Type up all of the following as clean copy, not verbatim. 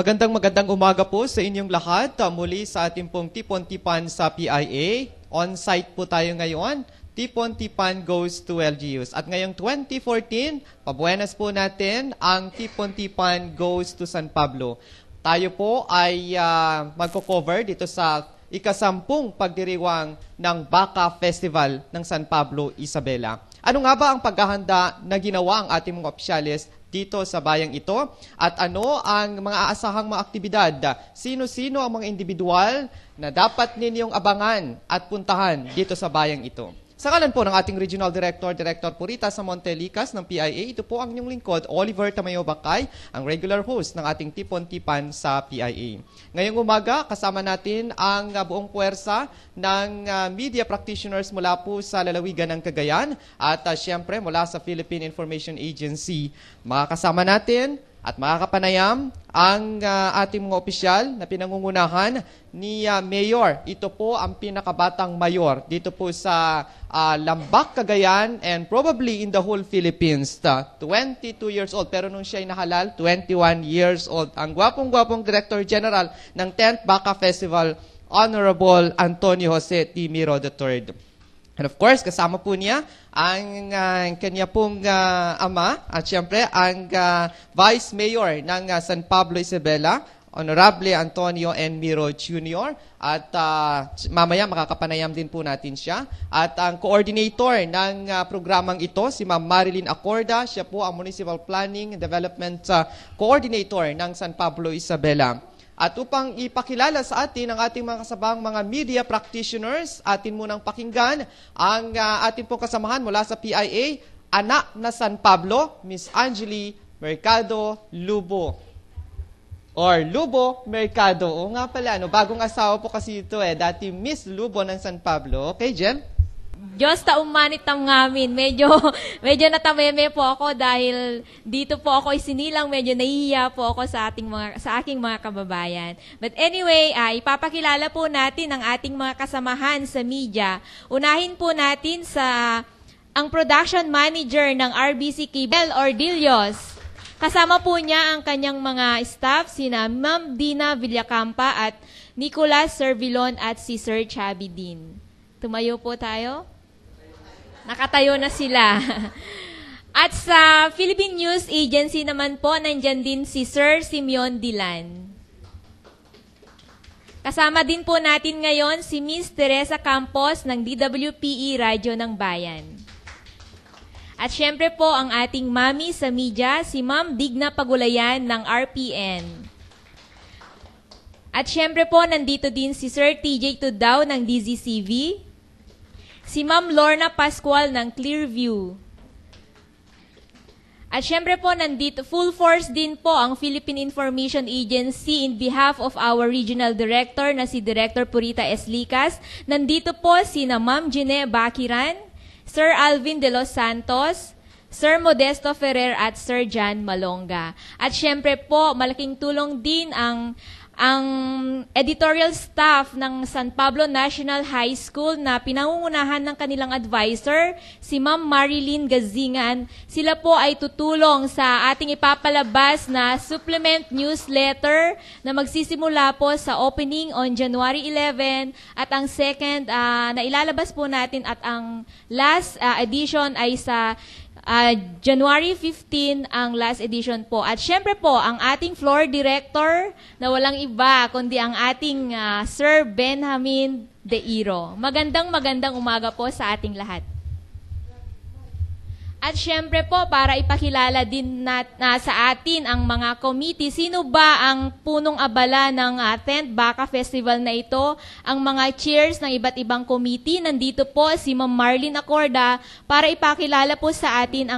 Magandang umaga po sa inyong lahat. Muli sa ating pong Tipon-Tipan sa PIA. On-site po tayo ngayon. Tipon-Tipan goes to LGUs. At ngayong 2014, pabuenas po natin ang Tipon-Tipan goes to San Pablo. Tayo po ay magko-cover dito sa ikasampung pagdiriwang ng Baka Festival ng San Pablo, Isabela. Ano nga ba ang paghahanda na ginawa ang ating mga opisyalis dito sa bayang ito? At ano ang mga aasahang mga aktibidad? Sino-sino ang mga individual na dapat ninyong abangan at puntahan dito sa bayang ito? Sa ngalan po ng ating Regional Director, Director Purita sa Montelicas ng PIA, ito po ang inyong lingkod, Oliver Tamayo Bakay, ang regular host ng ating Tipon-Tipan sa PIA. Ngayong umaga, kasama natin ang buong puwersa ng media practitioners mula po sa lalawigan ng Cagayan at siyempre mula sa Philippine Information Agency. Makakasama natin at makakapanayam ang ating mga opisyal na pinangungunahan ni Mayor. Ito po ang pinakabatang mayor dito po sa Lambak, Cagayan, and probably in the whole Philippines. 22 years old, pero nung siya ay nahalal, 21 years old. Ang gwapong-gwapong Director General ng 10th Baka Festival, Honorable Antonio Jose T. Miro III. And of course, kasama po niya ang kanya pong ama at siyempre ang Vice Mayor ng San Pablo, Isabela, Honorable Antonio N. Miro Jr. At mamaya makakapanayam din po natin siya. At ang coordinator ng programang ito, si Ma'am Marilyn Acorda, siya po ang Municipal Planning and Development Coordinator ng San Pablo, Isabela. At upang ipakilala sa atin ang ating mga kasabang mga media practitioners, atin munang pakinggan ang ating pong kasamahan mula sa PIA, anak na San Pablo, Miss Angeli Mercado Lubo. Or Lubo Mercado. O nga pala, bagong asawa po kasi ito dati Miss Lubo ng San Pablo. Okay, Jen? Diyos taumanit ang ngamin. Medyo natameme po ako dahil dito po ako isinilang, medyo nahihiya po ako sa aking mga kababayan. But anyway, ipapakilala po natin ang ating mga kasamahan sa media. Unahin po natin ang production manager ng RBC Cable, Ordilios. Kasama po niya ang kanyang mga staff, sina Ma'am Dina Villacampa at Nicolas Servilon at si Sir Chubby Din. Tumayo po tayo. Nakatayo na sila. At sa Philippine News Agency naman po, nandyan din si Sir Simeon Dilan. Kasama din po natin ngayon si Miss Teresa Campos ng DWPE Radyo ng Bayan. At syempre po ang ating mami sa media, si Ma'am Digna Pagulayan ng RPN. At syempre po, nandito din si Sir TJ Tudao ng DZCV, si Ma'am Lorna Pascual ng Clearview. At syempre po, nandito, full force din po ang Philippine Information Agency in behalf of our Regional Director na si Director Purita S. Licas. Nandito po sina Ma'am Gine Bakiran, Sir Alvin de los Santos, Sir Modesto Ferrer at Sir John Malonga. At syempre po, malaking tulong din ang editorial staff ng San Pablo National High School na pinangungunahan ng kanilang advisor, si Ma'am Marilyn Gazingan. Sila po ay tutulong sa ating ipapalabas na supplement newsletter na magsisimula po sa opening on January 11 at ang second na ilalabas po natin at ang last edition ay sa January 15 ang last edition po. At syempre po, ang ating floor director na walang iba kundi ang ating Sir Benjamin De Iro. Magandang umaga po sa ating lahat. At syempre po, para ipakilala din sa atin ang mga committee, sino ba ang punong abala ng 10th Baka Festival na ito? Ang mga chairs ng iba't ibang committee, nandito po si Ma'am Marlene Acorda para ipakilala po sa atin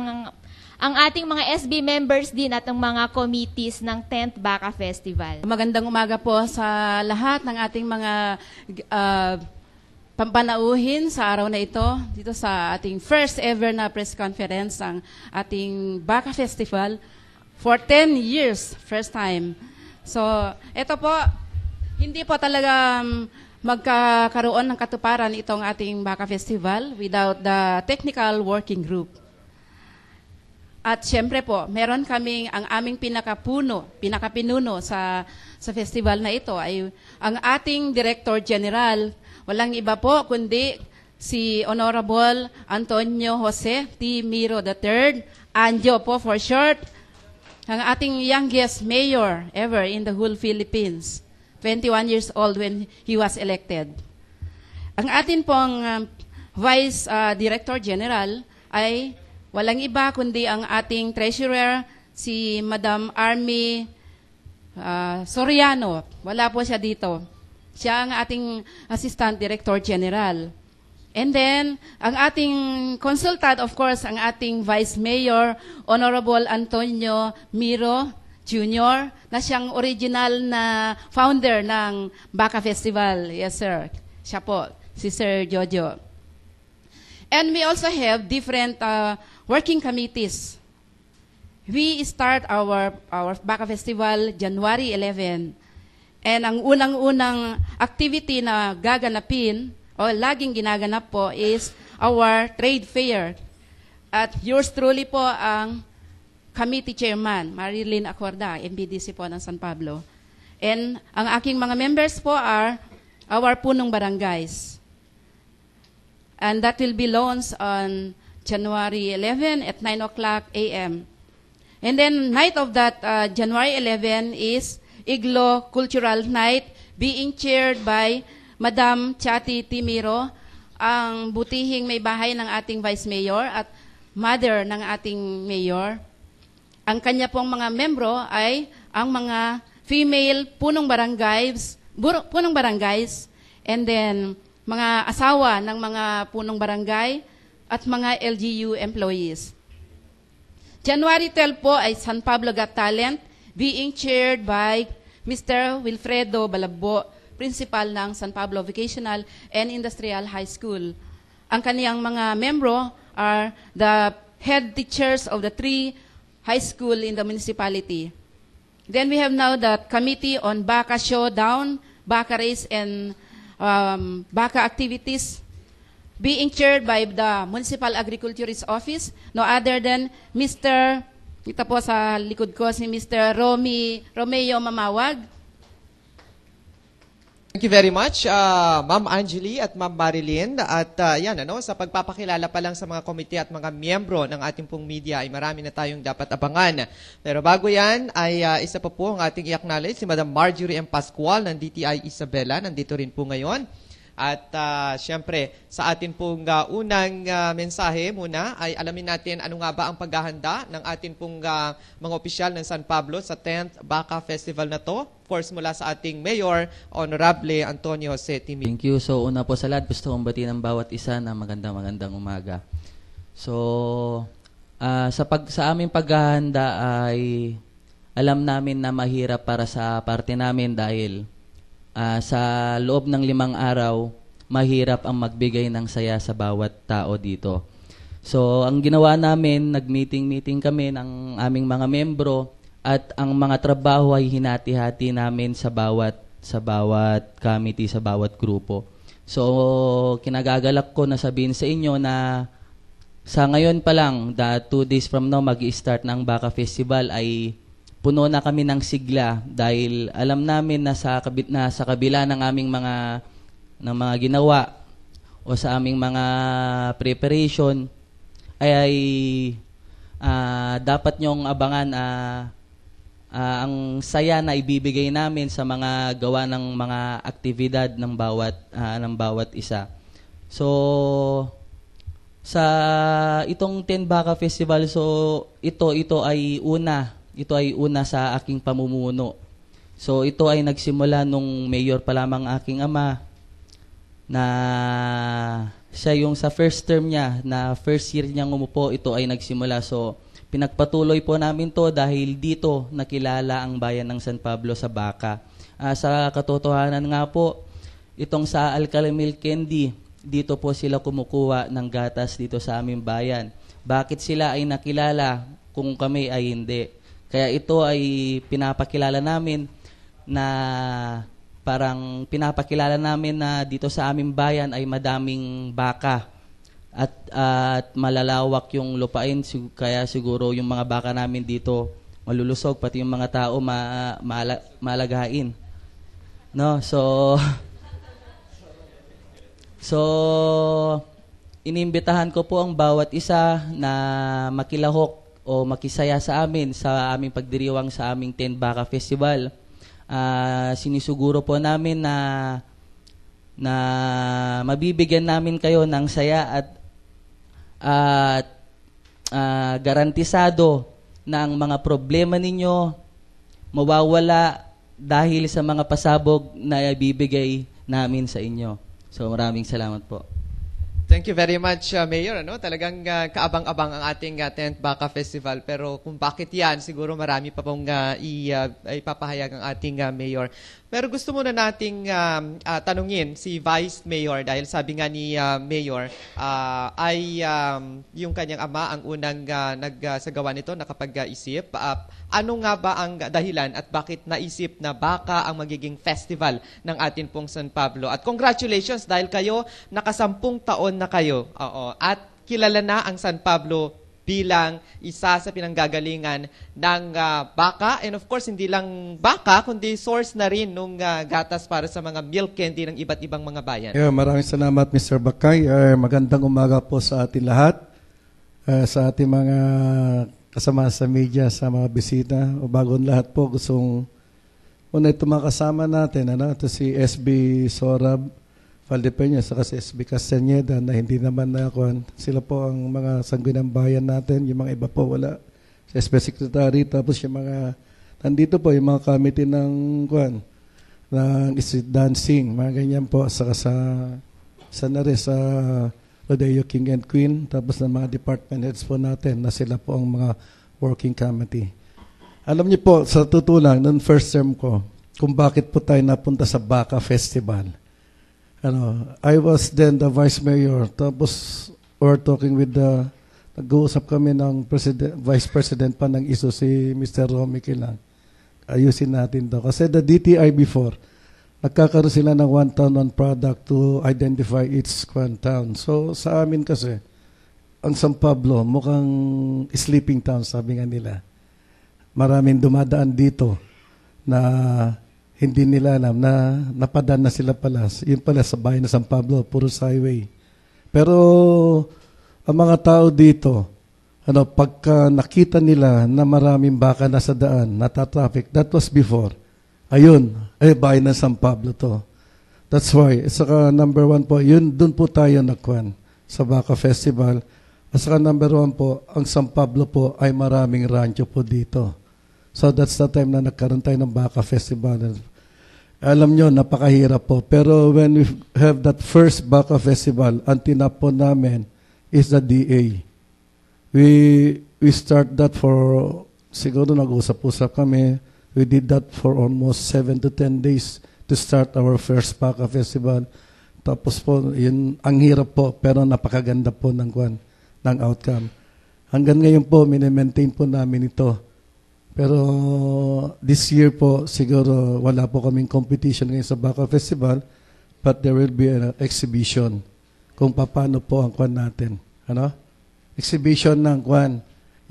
ang ating mga SB members din at ang mga committees ng 10th Baka Festival. Magandang umaga po sa lahat ng ating mga pampanauhin sa araw na ito, dito sa ating first ever na press conference ang ating Baka Festival for 10 years, first time. So, ito po, hindi po talaga magkakaroon ng katuparan itong ating Baka Festival without the technical working group. At syempre po, meron kaming ang aming pinakapinuno sa festival na ito ay ang ating Director General. Walang iba po kundi si Honorable Antonio Jose T. Miro III, Anjo po for short, ang ating youngest mayor ever in the whole Philippines. 21 years old when he was elected. Ang atin pong Vice Director General ay walang iba kundi ang ating treasurer, si Madam Army Soriano. Wala po siya dito. Siya ang ating Assistant Director General. And then, ang ating consultant, of course, ang ating Vice Mayor, Honorable Antonio Miro Jr., na siyang original na founder ng Baka Festival. Yes, sir. Siya po, si Sir Jojo. And we also have different working committees. We start our Baka Festival January 11. And ang unang-unang activity na gaganapin o laging ginaganap po is our trade fair. At yours truly po ang committee chairman, Marilyn Acorda, MBDC po ng San Pablo. And ang aking mga members po are our punong barangays. And that will be launched on January 11 at 9 o'clock a.m. And then night of that January 11 is Iglo Cultural Night being chaired by Madam Chati Timiro, ang butihing may bahay ng ating Vice Mayor at mother ng ating Mayor. Ang kanya pong mga membro ay ang mga female punong barangays, and then mga asawa ng mga punong barangay at mga LGU employees. January 12 po ay San Pablo Got Talent being chaired by Mr. Wilfredo Balabo, principal ng San Pablo Vocational and Industrial High School. Ang kaniyang mga membro are the head teachers of the 3 high school in the municipality. Then we have now the Committee on Baka Showdown, Baka Race, and Baka Activities being chaired by the Municipal Agriculturist Office, no other than Mr. Ito po sa likod ko, si Mr. Romeo Mamawag. Thank you very much, Ma'am Angeli at Ma'am Marilyn. At sa pagpapakilala pa lang sa mga komite at mga miyembro ng ating pong media ay marami na tayong dapat abangan. Pero bago yan, ay isa pa po ang ating i-acknowledge, si Madam Marjorie M. Pascual ng DTI Isabela. Nandito rin po ngayon. At syempre, sa atin pong unang mensahe muna ay alamin natin ano nga ba ang paghahanda ng atin pong mga opisyal ng San Pablo sa 10th Baka Festival na to. Of course, mula sa ating Mayor, Honorable Antonio Jose Timiro. Thank you. So, una po sa lahat, gusto kong batiin ang bawat isa na magandang umaga. So, sa aming paghahanda ay alam namin na mahirap para sa parte namin dahil sa loob ng 5 araw, mahirap ang magbigay ng saya sa bawat tao dito. So, ang ginawa namin, nag-meeting kami ng aming mga membro at ang mga trabaho ay hinati-hati namin sa bawat committee, sa bawat grupo. So, kinagagalak ko na sabihin sa inyo na sa ngayon pa lang, 2 days from now, mag-i-start ng Baka Festival ay puno na kami ng sigla dahil alam namin na sa kabila ng aming mga ginawa o sa aming mga preparation ay dapat nyong abangan ang saya na ibibigay namin sa mga gawa ng mga aktibidad ng bawat isa. So sa itong 10 Baka Festival, so ito ay una sa aking pamumuno. So ito ay nagsimula nung mayor pa lamang aking ama na siya yung sa first term niya, na first year niyang umupo, ito ay nagsimula. So pinagpatuloy po namin to dahil dito nakilala ang bayan ng San Pablo sa Baka. Sa katotohanan nga po, itong sa Alcalamil Candy, dito po sila kumukuha ng gatas dito sa aming bayan. Bakit sila ay nakilala kung kami ay hindi? Kaya ito ay pinapakilala namin na na dito sa aming bayan ay madaming baka. at malalawak yung lupain, kaya siguro yung mga baka namin dito malulusog, pati yung mga tao malagain. No, so inimbitahan ko po ang bawat isa na makilahok o makisaya sa amin sa aming pagdiriwang sa aming 10 Baka Festival. Sinisuguro po namin na mabibigyan namin kayo ng saya at garantisado na ang mga problema ninyo mawawala dahil sa mga pasabog na ibibigay namin sa inyo. So maraming salamat po. Thank you very much, Mayor. Talagang kaabang-abang ang ating 10th Baka Festival. Pero kung bakit yan, siguro marami pa pong ipapahayag ang ating Mayor. Pero gusto muna nating tanungin si Vice Mayor dahil sabi nga ni Mayor ay yung kanyang ama ang unang nagsagawa nito, nakapag-isip. Ano nga ba ang dahilan at bakit naisip na baka ang magiging festival ng atin pong San Pablo? At congratulations dahil kayo nakasampung taon na kayo. At kilala na ang San Pablo bilang isa sa pinanggagalingan ng baka. And of course, hindi lang baka, kundi source na rin ng gatas para sa mga milk candy ng iba't ibang mga bayan. Yeah, maraming salamat, Mr. Bakay. Magandang umaga po sa ating lahat. Sa ating mga kasama sa media, sa mga bisita. O bagong lahat po, gustong una ito mga kasama natin. Ito si SB Sorab Valdepeña, saka si SB Castañeda na hindi naman nakuhan. Sila po ang mga sanggunang bayan natin. Yung mga iba po wala. Si SB Secretary, tapos yung mga nandito po, yung mga committee ng street dancing, mga ganyan po. Saka sa Rodeo King and Queen, tapos ng mga department heads po natin na sila po ang mga working committee. Alam niyo po, sa totoo lang, noong first term ko, kung bakit po tayo napunta sa Baka Festival. I was then the Vice Mayor, tapos we're talking with nag-uusap kami ng Vice President pa ng ISO, si Mr. Romy Kilang. Ayusin natin to. Kasi the DTI before, nagkakaroon sila ng one town, one product to identify each town. So sa amin kasi, ang San Pablo, mukhang sleeping town, sabi nga nila. Maraming dumadaan dito na hindi nila alam na napadaan na sila pala. Yun pala sa bayan ng San Pablo, puro highway. Pero ang mga tao dito, pagka nakita nila na maraming baka na sa daan, natatraffic, that was before. Ayun, bayan ng San Pablo to. That's why, saka number 1 po, yun, dun po tayo nagkuhan sa Baka Festival. At saka number 1 po, ang San Pablo po ay maraming rancho po dito. So that's the time na nagkaroon tayo ng Baka Festival. Alam nyo, napakahirap po. Pero when we have that first Baka Festival, ang tinap po namin is the DA. We start that for, siguro nag-usap-usap kami. We did that for almost 7 to 10 days to start our first Baka Festival. Tapos po, yun, ang hirap po, pero napakaganda po ng outcome. Hanggang ngayon po, mini-maintain po namin ito. Pero this year po, siguro wala po kaming competition ngayon sa Baka Festival, but there will be an exhibition kung paano po ang natin. Exhibition ng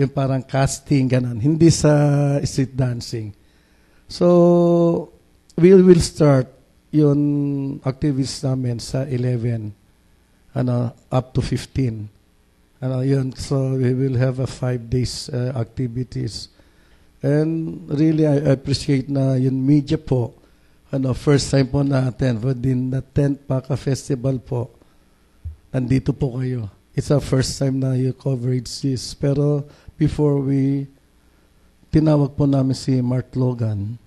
yung parang casting, ganun. Hindi sa street dancing. So, we will start yung activities namin sa 11, up to 15. Yun. So, we will have a 5 days activities. And really, I appreciate na yung media po, first time po natin, within the 10th Baka Festival po, nandito po kayo. It's our first time na you coverage this. Pero before tinawag po namin si Mark Logan.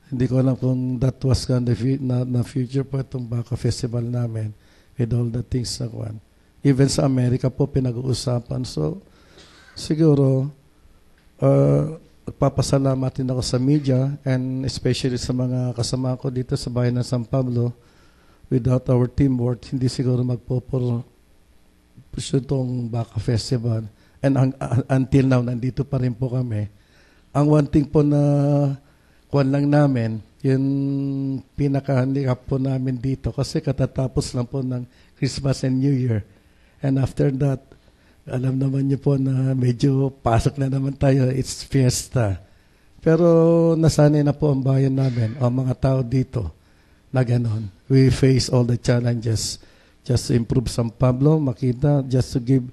Hindi ko alam kung that was na future po itong Baka Festival namin with all the things na Even sa Amerika po, pinag-uusapan. So, siguro, nagpapasalamat din ako sa media and especially sa mga kasama ko dito sa bayan ng San Pablo. Without our teamwork, hindi siguro magpursue itong Baka Festival. And until now, nandito pa rin po kami. Ang one thing po na lang namin, yung pinaka-handicap po namin dito kasi katatapos lang po ng Christmas and New Year. And after that, alam naman niyo po na medyo pasok na naman tayo. It's fiesta. Pero nasanay na po ang bayan namin, ang mga tao dito na ganon. We face all the challenges just to improve San Pablo, makita, just to give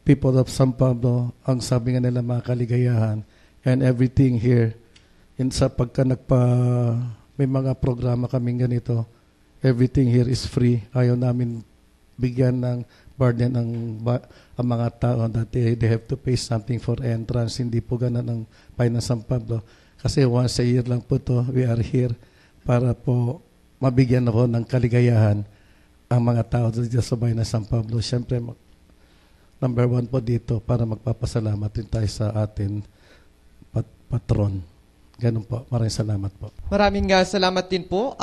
people of San Pablo ang sabi nga nila mga kaligayahan. And everything here, sa pagka may mga programa kaming ganito, everything here is free. Ayaw namin bigyan ng burden ang mga tao that they have to pay something for entrance. Hindi po ganun ang bayan ng San Pablo. Kasi once a year lang po to, we are here para po mabigyan ako ng kaligayahan ang mga tao dito sa bayan ng San Pablo. Siyempre, number one po dito para magpapasalamat din tayo sa atin patron. Ganun po. Maraming salamat po. Maraming salamat din po,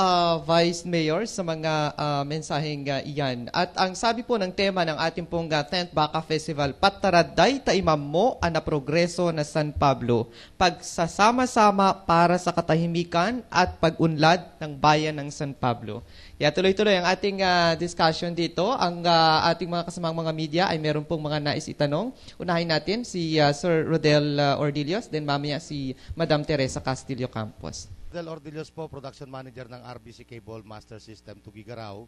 Vice Mayor, sa mga mensaheng iyan. At ang sabi po ng tema ng ating pong 10th Baka Festival, Pataraday ta imam mo ana progreso na San Pablo, pagsasama-sama para sa katahimikan at pag-unlad ng bayan ng San Pablo. Kaya tuloy-tuloy ang ating discussion dito. Ang ating mga kasamang mga media ay meron pong mga nais itanong. Unahin natin si Sir Rodel Ordillos, then mamaya si Madam Teresa Castillo Campos. Rodel Ordillos po, Production Manager ng RBC Cable Master System Tugigaraw.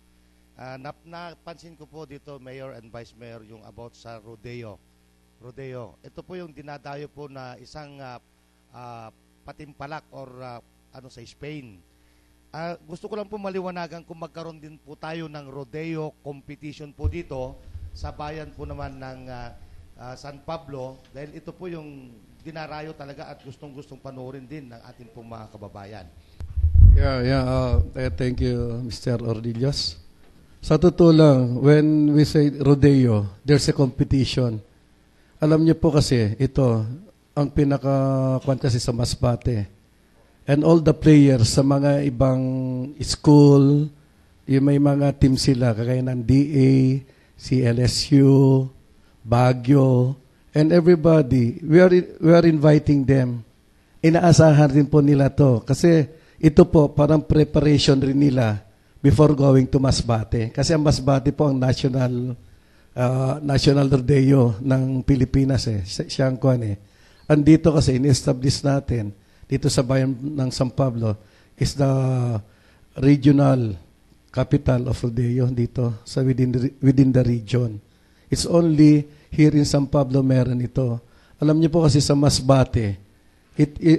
Napansin ko po dito, Mayor and Vice Mayor, yung about sa rodeo. Ito po yung dinadayo po na isang patimpalak or sa Spain. Gusto ko lang po maliwanagan kung magkaroon din po tayo ng rodeo competition po dito sa bayan po naman ng San Pablo, dahil ito po yung dinarayo talaga at gustong-gustong panoorin din ng ating pong mga kababayan. Thank you, Mr. Ordillos. Sa totoo lang, when we say rodeo, there's a competition. Alam niyo po kasi, ito, ang pinaka-kwan kasi sa Masbate. And all the players sa mga ibang school, yung may mga team sila, kagaya ng DA, CLSU, Baguio, and everybody, we are inviting them. Inaasahan rin po nila to. Kasi ito po, parang preparation rin nila before going to Masbate. Kasi ang Masbate po ang national rodeo ng Pilipinas Siya ang kwan Andito kasi, in-establish natin, dito sa bayan ng San Pablo, is the regional capital of rodeo dito sa within the region. It's only here in San Pablo meron ito. Alam niyo po kasi sa Masbate,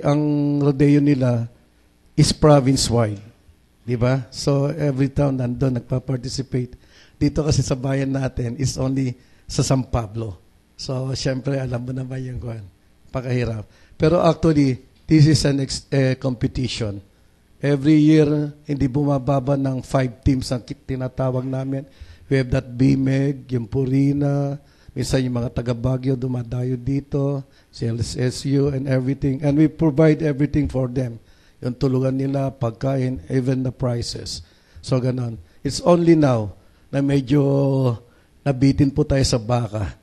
ang rodeo nila is province-wide. Di ba? So every town nandun nagpa-participate. Dito kasi sa bayan natin is only sa San Pablo. So syempre alam mo naman yung pakahirap. Pero actually, this is an competition. Every year, hindi bumababa ng 5 teams ang tinatawag namin. We have that BMEG, yung Purina, minsan yung mga taga-Baguio dumadayo dito, CLSU and everything. And we provide everything for them. Yung tulungan nila, pagkain, even the prices. So, ganon. It's only now na medyo nabitin po tayo sa baka.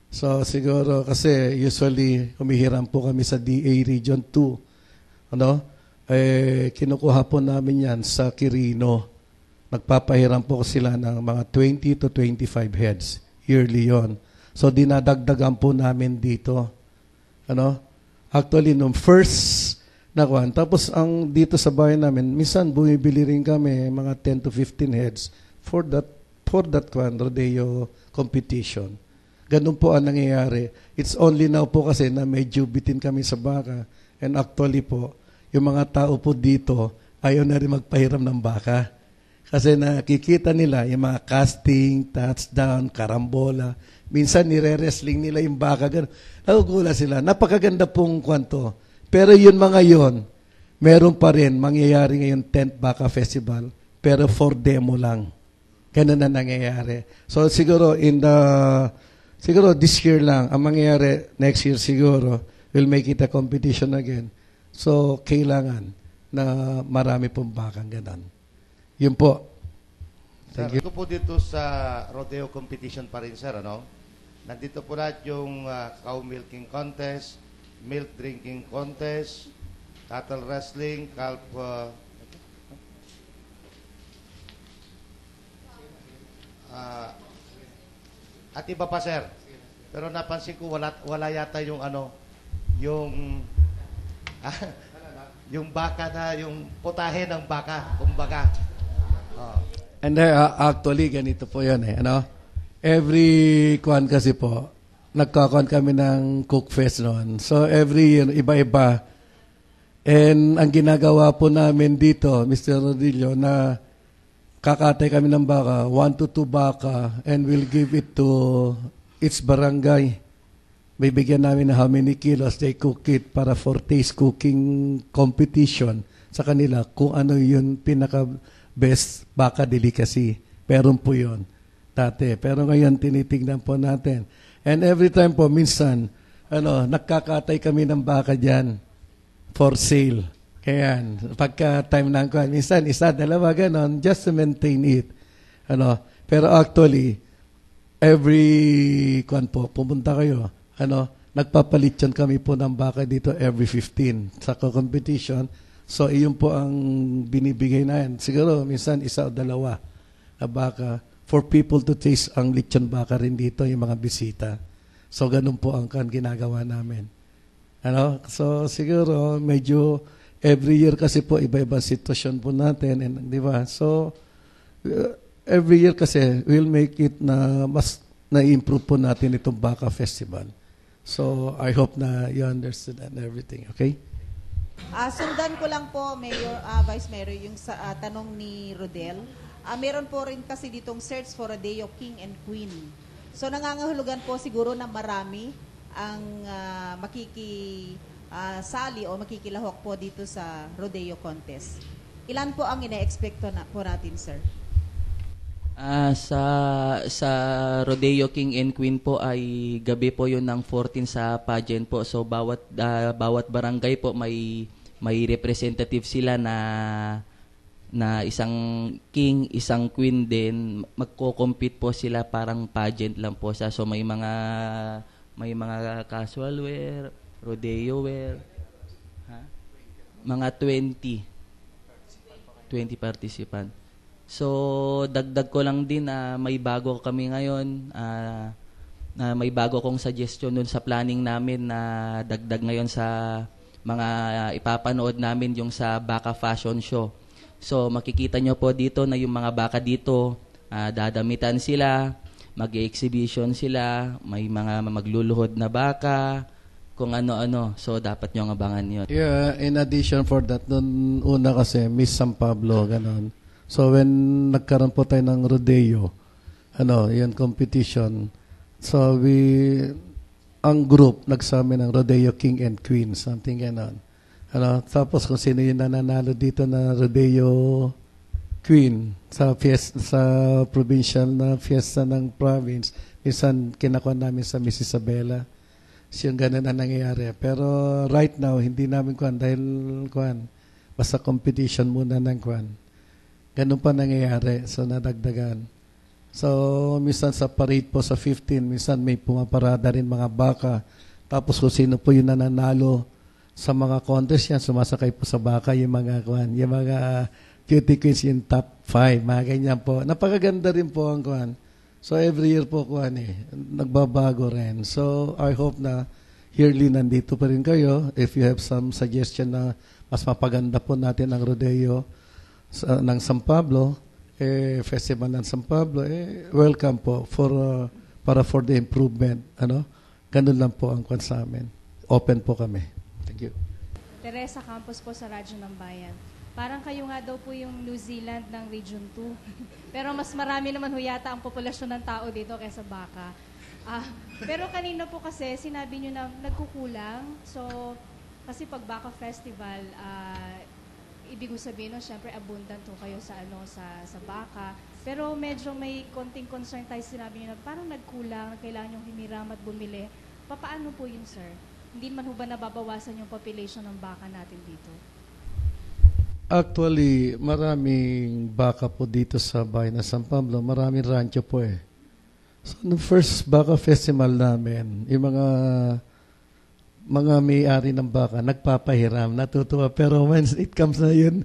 So, siguro, kasi usually, humihiram po kami sa DA Region 2. Kinukuha po namin yan sa Quirino. Nagpapahiram po sila ng mga 20 to 25 heads. Yearly yon. So, dinadagdagan po namin dito. Actually, nung first tapos ang dito sa bayan namin, minsan bumibili rin kami mga 10 to 15 heads for that rodeo competition. Ganun po ang nangyayari. It's only now po kasi na medyo bitin kami sa baka. And actually po, yung mga tao po dito, ayaw na rin magpahiram ng baka. Kasi nakikita nila yung mga casting, touchdown, karambola. Minsan nire-wrestling nila yung baka. Nagugula sila. Napakaganda pong kwanto. Pero yun mga yun, meron pa rin mangyayari ngayon 10th Baka Festival, pero for demo lang. Ganun na nangyayari. So siguro siguro this year lang, ang mangyayari next year siguro, we'll make it a competition again. So kailangan na marami pong bakang ganun. Yun po. Thank you. Ito po dito sa rodeo competition pa rin, sir, Nandito po lahat yung cow milking contest, milk drinking contest, cattle wrestling, calf At iba pa, sir. Pero napansin ko, wala yata yung yung yung baka na, yung putahe ng baka, kumbaga. Oh. And actually, ganito po yun eh. Every kuan kasi po, nagkakuan kami ng cook fest noon. So every year, iba-iba. And ang ginagawa po namin dito, Mr. Rodillo, na kakatay kami ng baka, 1 to 2 baka, and we'll give it to each barangay. Bibigyan namin na how many kilos they cook it para for taste cooking competition sa kanila kung ano yun pinaka-best baka delicacy. Meron po yun dati. Pero ngayon tinitignan po natin. And every time po, minsan, nagkakatay kami ng baka dyan for sale. Kaya pagka time na ko, minsan isa, dalawa, ganon, just to maintain it. Pero actually, every pumunta kayo, nagpapalit yan kami po ng baka dito every 15 sa competition. So, iyon po ang binibigay na yan. Siguro, minsan, isa o dalawa na baka for people to taste ang lechon baka rin dito, yung mga bisita. So, ganun po ang ginagawa namin. So, siguro, medyo every year kasi po, iba-iba sitwasyon po natin. And, di ba? So, every year kasi, we'll make it na mas na-improve po natin itong Baka Festival. So, I hope na you understood and everything, okay? Sundan ko lang po, Mayor, Vice Mayor, yung sa tanong ni Rodel. Meron po rin kasi ditong search for Rodeo King and Queen. So, nangangahulugan po siguro na marami ang makikisali o makikilahok po dito sa Rodeo Contest. Ilan po ang ina-expect po natin, sir? Sa Rodeo King and Queen po ay gabi po yun ng 14 sa pageant po. So bawat barangay po may representative sila na isang king, isang queen din. Magko-compete po sila, parang pageant lang po sa. So may mga casual wear, rodeo wear. Mga 20 participant. So, dagdag ko lang din na may bago kami ngayon, na may bago kong suggestion dun sa planning namin na dagdag ngayon sa mga ipapanood namin yung sa Baka Fashion Show. So, makikita nyo po dito na yung mga baka dito, dadamitan sila, mag-exhibition sila, may mga magluluhod na baka, kung ano-ano. So, dapat nyo abangan yun. Yeah, in addition for that, noon una kasi, Miss San Pablo, ganon. So, when nagkaroon po tayo ng rodeo, yun, competition. So, ang group, nagsabi ng Rodeo King and Queen, something ganon. Tapos kung sino yung nananalo dito na Rodeo Queen sa provincial na fiesta ng province, minsan kinakuha namin sa Miss Isabela. Yung ganun ang nangyayari. Pero right now, hindi namin dahil basta competition muna ng ganun pa nangyayari. So, nadagdagan. So, minsan sa parade po sa 15, minsan may pumaparada rin mga baka. Tapos kung sino po yung nananalo sa mga contest yan, sumasakay po sa baka yung mga beauty queens, yung top 5, mga ganyan po. Napakaganda rin po ang So, every year po nagbabago rin. So, I hope na yearly nandito pa rin kayo. If you have some suggestion na mas mapaganda po natin ang rodeo ng San Pablo, festival ng San Pablo, welcome po para for the improvement. Ganun lang po ang sa amin. Open po kami. Thank you. Teresa Campos po sa Radyo ng Bayan. Parang kayo nga daw po yung New Zealand ng Region 2. Pero mas marami naman yata ang populasyon ng tao dito kaysa baka. Pero kanina po kasi sinabi nyo na nagkukulang. So, kasi pag Baka Festival, ibig sabihin, syempre abundant po kayo sa baka. Pero medyo may konting concern tayo, sinabi nyo na parang nagkulang, kailangan yung himiram at bumili. Paano po yun, sir? Hindi man ba nababawasan yung population ng baka natin dito? Actually, maraming baka po dito sa bayan ng San Pablo. Maraming rancho po So, the first Baka Festival namin, yung mga may-ari ng baka, nagpapahiram, natutuwa. Pero when it comes na yun,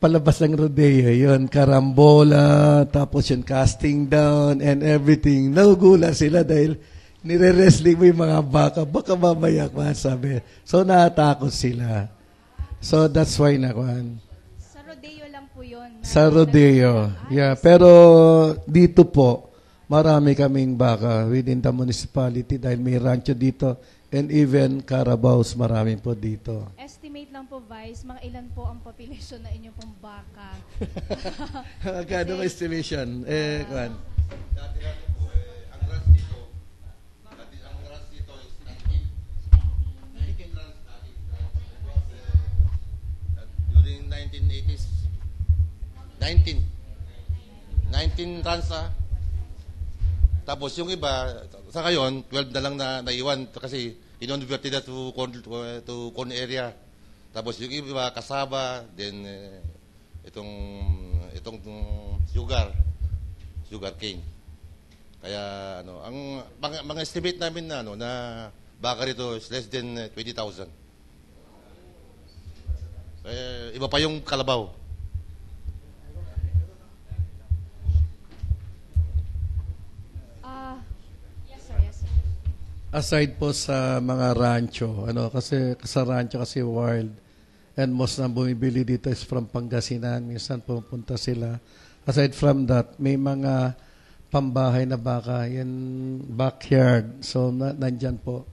palabas ng rodeo, yun, karambola, tapos yung casting down and everything. Nagugula sila dahil nire-wrestling mo yung mga baka mamaya sabi. So, natakot sila. So, that's why nakuhan. Sa rodeo lang po yun. Sa rodeo, yeah. Pero dito po, marami kaming baka within the municipality dahil may rancho dito and even Carabaos, marami po dito. Estimate lang po, Vice, mga ilan po ang population na inyong pong baka? Magkano estimation? Kuhan. Dati-dati po, ang ranch dito is 19 ranch dati. During 1980s, 19 ranch Tapos yung iba, sa ngayon, 12 na lang na naiwan kasi in-converted na to corn area. Tapos yung iba, kasaba, then itong sugar cane. Kaya ang mga estimate namin na baka rito is less than 20,000. Iba pa yung kalabaw. Yes, sir. Aside po sa mga rancho, kasi sa rancho kasi wild and most na bumibili dito is from Pangasinan, minsan pupunta sila. Aside from that, may mga pambahay na baka, yan backyard. So nandyan po.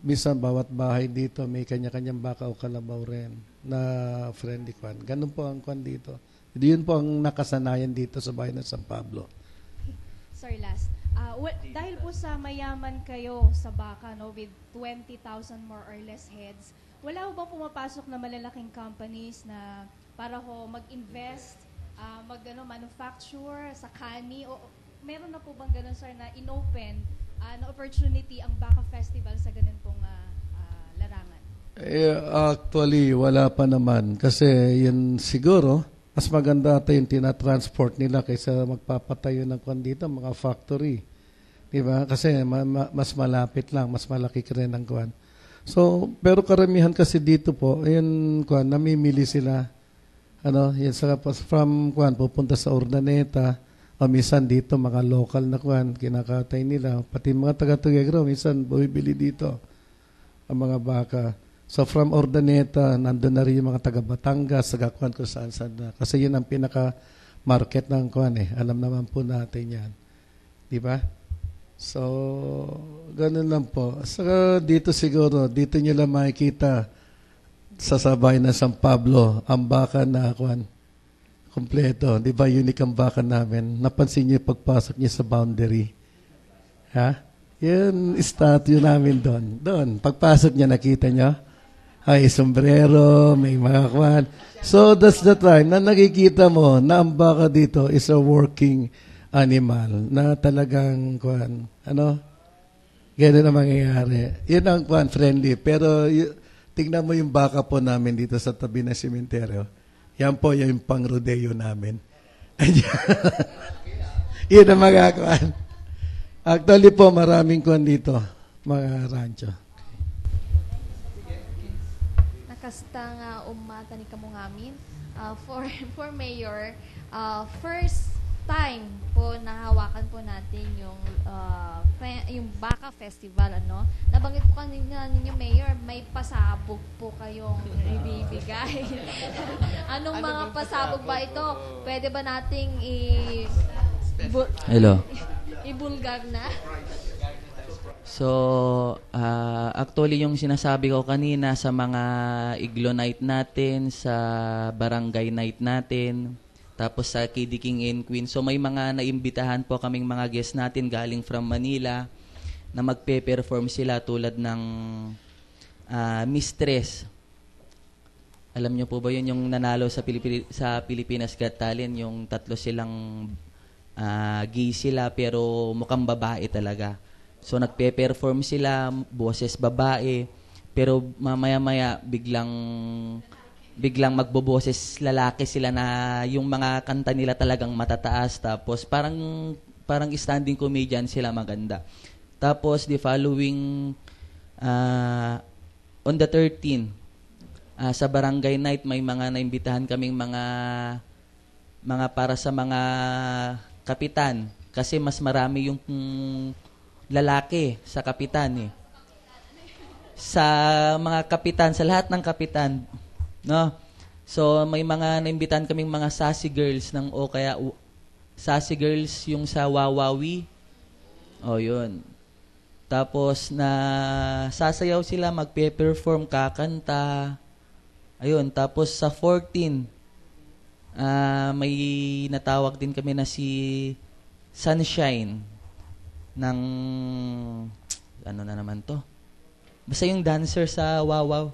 Minsan bawat bahay dito may kanya-kanyang baka o kalabaw rin na friendly kwan. Ganun po ang kwan dito. Yun po ang nakasanayan dito sa bayan ng San Pablo. Sorry, last. Dahil po sa mayaman kayo sa baka, with 20,000 more or less heads, wala ho bang pumapasok na malalaking companies na para ho mag-invest, manufacture sa kani? O meron na po bang ganun, sir, na in-open na opportunity ang Baka Festival sa ganitong larangan? Actually, wala pa naman. Kasi yun siguro, mas maganda ata yung tinatransport nila kaysa magpapatayo ng kwan dito, mga factory. Diba? Kasi mas malapit lang, mas malaki rin ang kwan. So, pero karamihan kasi dito po, yun kwan, namimili sila. Yan from kwan, pupunta sa Urdaneta, o minsan dito, mga local na kwan, kinakatay nila. Pati mga taga-Tuguegarao, minsan bumibili dito ang mga baka. So from Urdaneta, nandun na rin yung mga taga-Batangas, taga-Kwan kung saan-saan na. Kasi yun ang pinaka-market ng Kwan Alam naman po natin yan. Di ba? So, ganun lang po. Saka dito siguro, dito nyo lang makikita sa sabay ng San Pablo, ang baka na Kwan, kompleto. Di ba? Unique ang baka namin. Napansin nyo yung pagpasok nyo sa boundary. Ha? Yan, statue namin doon. Doon, pagpasok niya, nakita nyo? Ay, sombrero, may mga kwan. So, that's the time na nakikita mo na ang baka dito is a working animal na talagang kwan. Ganun ang mangyayari. Yun ang kwan, friendly. Pero, tingnan mo yung baka po namin dito sa tabi ng sementeryo. Yan po yung pang-rodeo namin. Yun ang mga kwan. Actually po, maraming kwan dito, mga rancho. Nakasta nga umata ni kamungamin. For mayor, first time po nahawakan po natin yung Baka Festival. Nabanggit po kanina ninyo, Mayor, may pasabog po kayong ibibigay. Anong mga pasabog ba ito? Pwede ba nating Hello. ibulgar na? So, actually yung sinasabi ko kanina sa mga iglo night natin, sa barangay night natin, tapos sa Kiddy King and Queen. So, may mga naimbitahan po kaming mga guests natin galing from Manila na magpe-perform sila tulad ng Mistress. Alam niyo po ba yun yung nanalo sa Pilipinas Got Talent, yung tatlo silang gay sila pero mukhang babae talaga. So nagpe-perform sila, boses babae, pero mamaya-maya biglang magboboses lalaki sila na yung mga kanta nila talagang matataas, tapos parang standing comedian sila, maganda. Tapos the following on the 13th Sa barangay night, may mga naimbitahan kaming mga para sa mga kapitan. Kasi mas marami yung lalaki sa kapitan eh. Sa mga kapitan, sa lahat ng kapitan, no? So may mga naimbitahan kaming mga sassy girls sassy girls yung sa Wawawi. Yun. Tapos na sasayaw sila, magpe-perform, kakanta. Ayun, tapos sa 14, may natawag din kami na si Sunshine ng ano na naman to? Basta yung dancer sa Wawaw.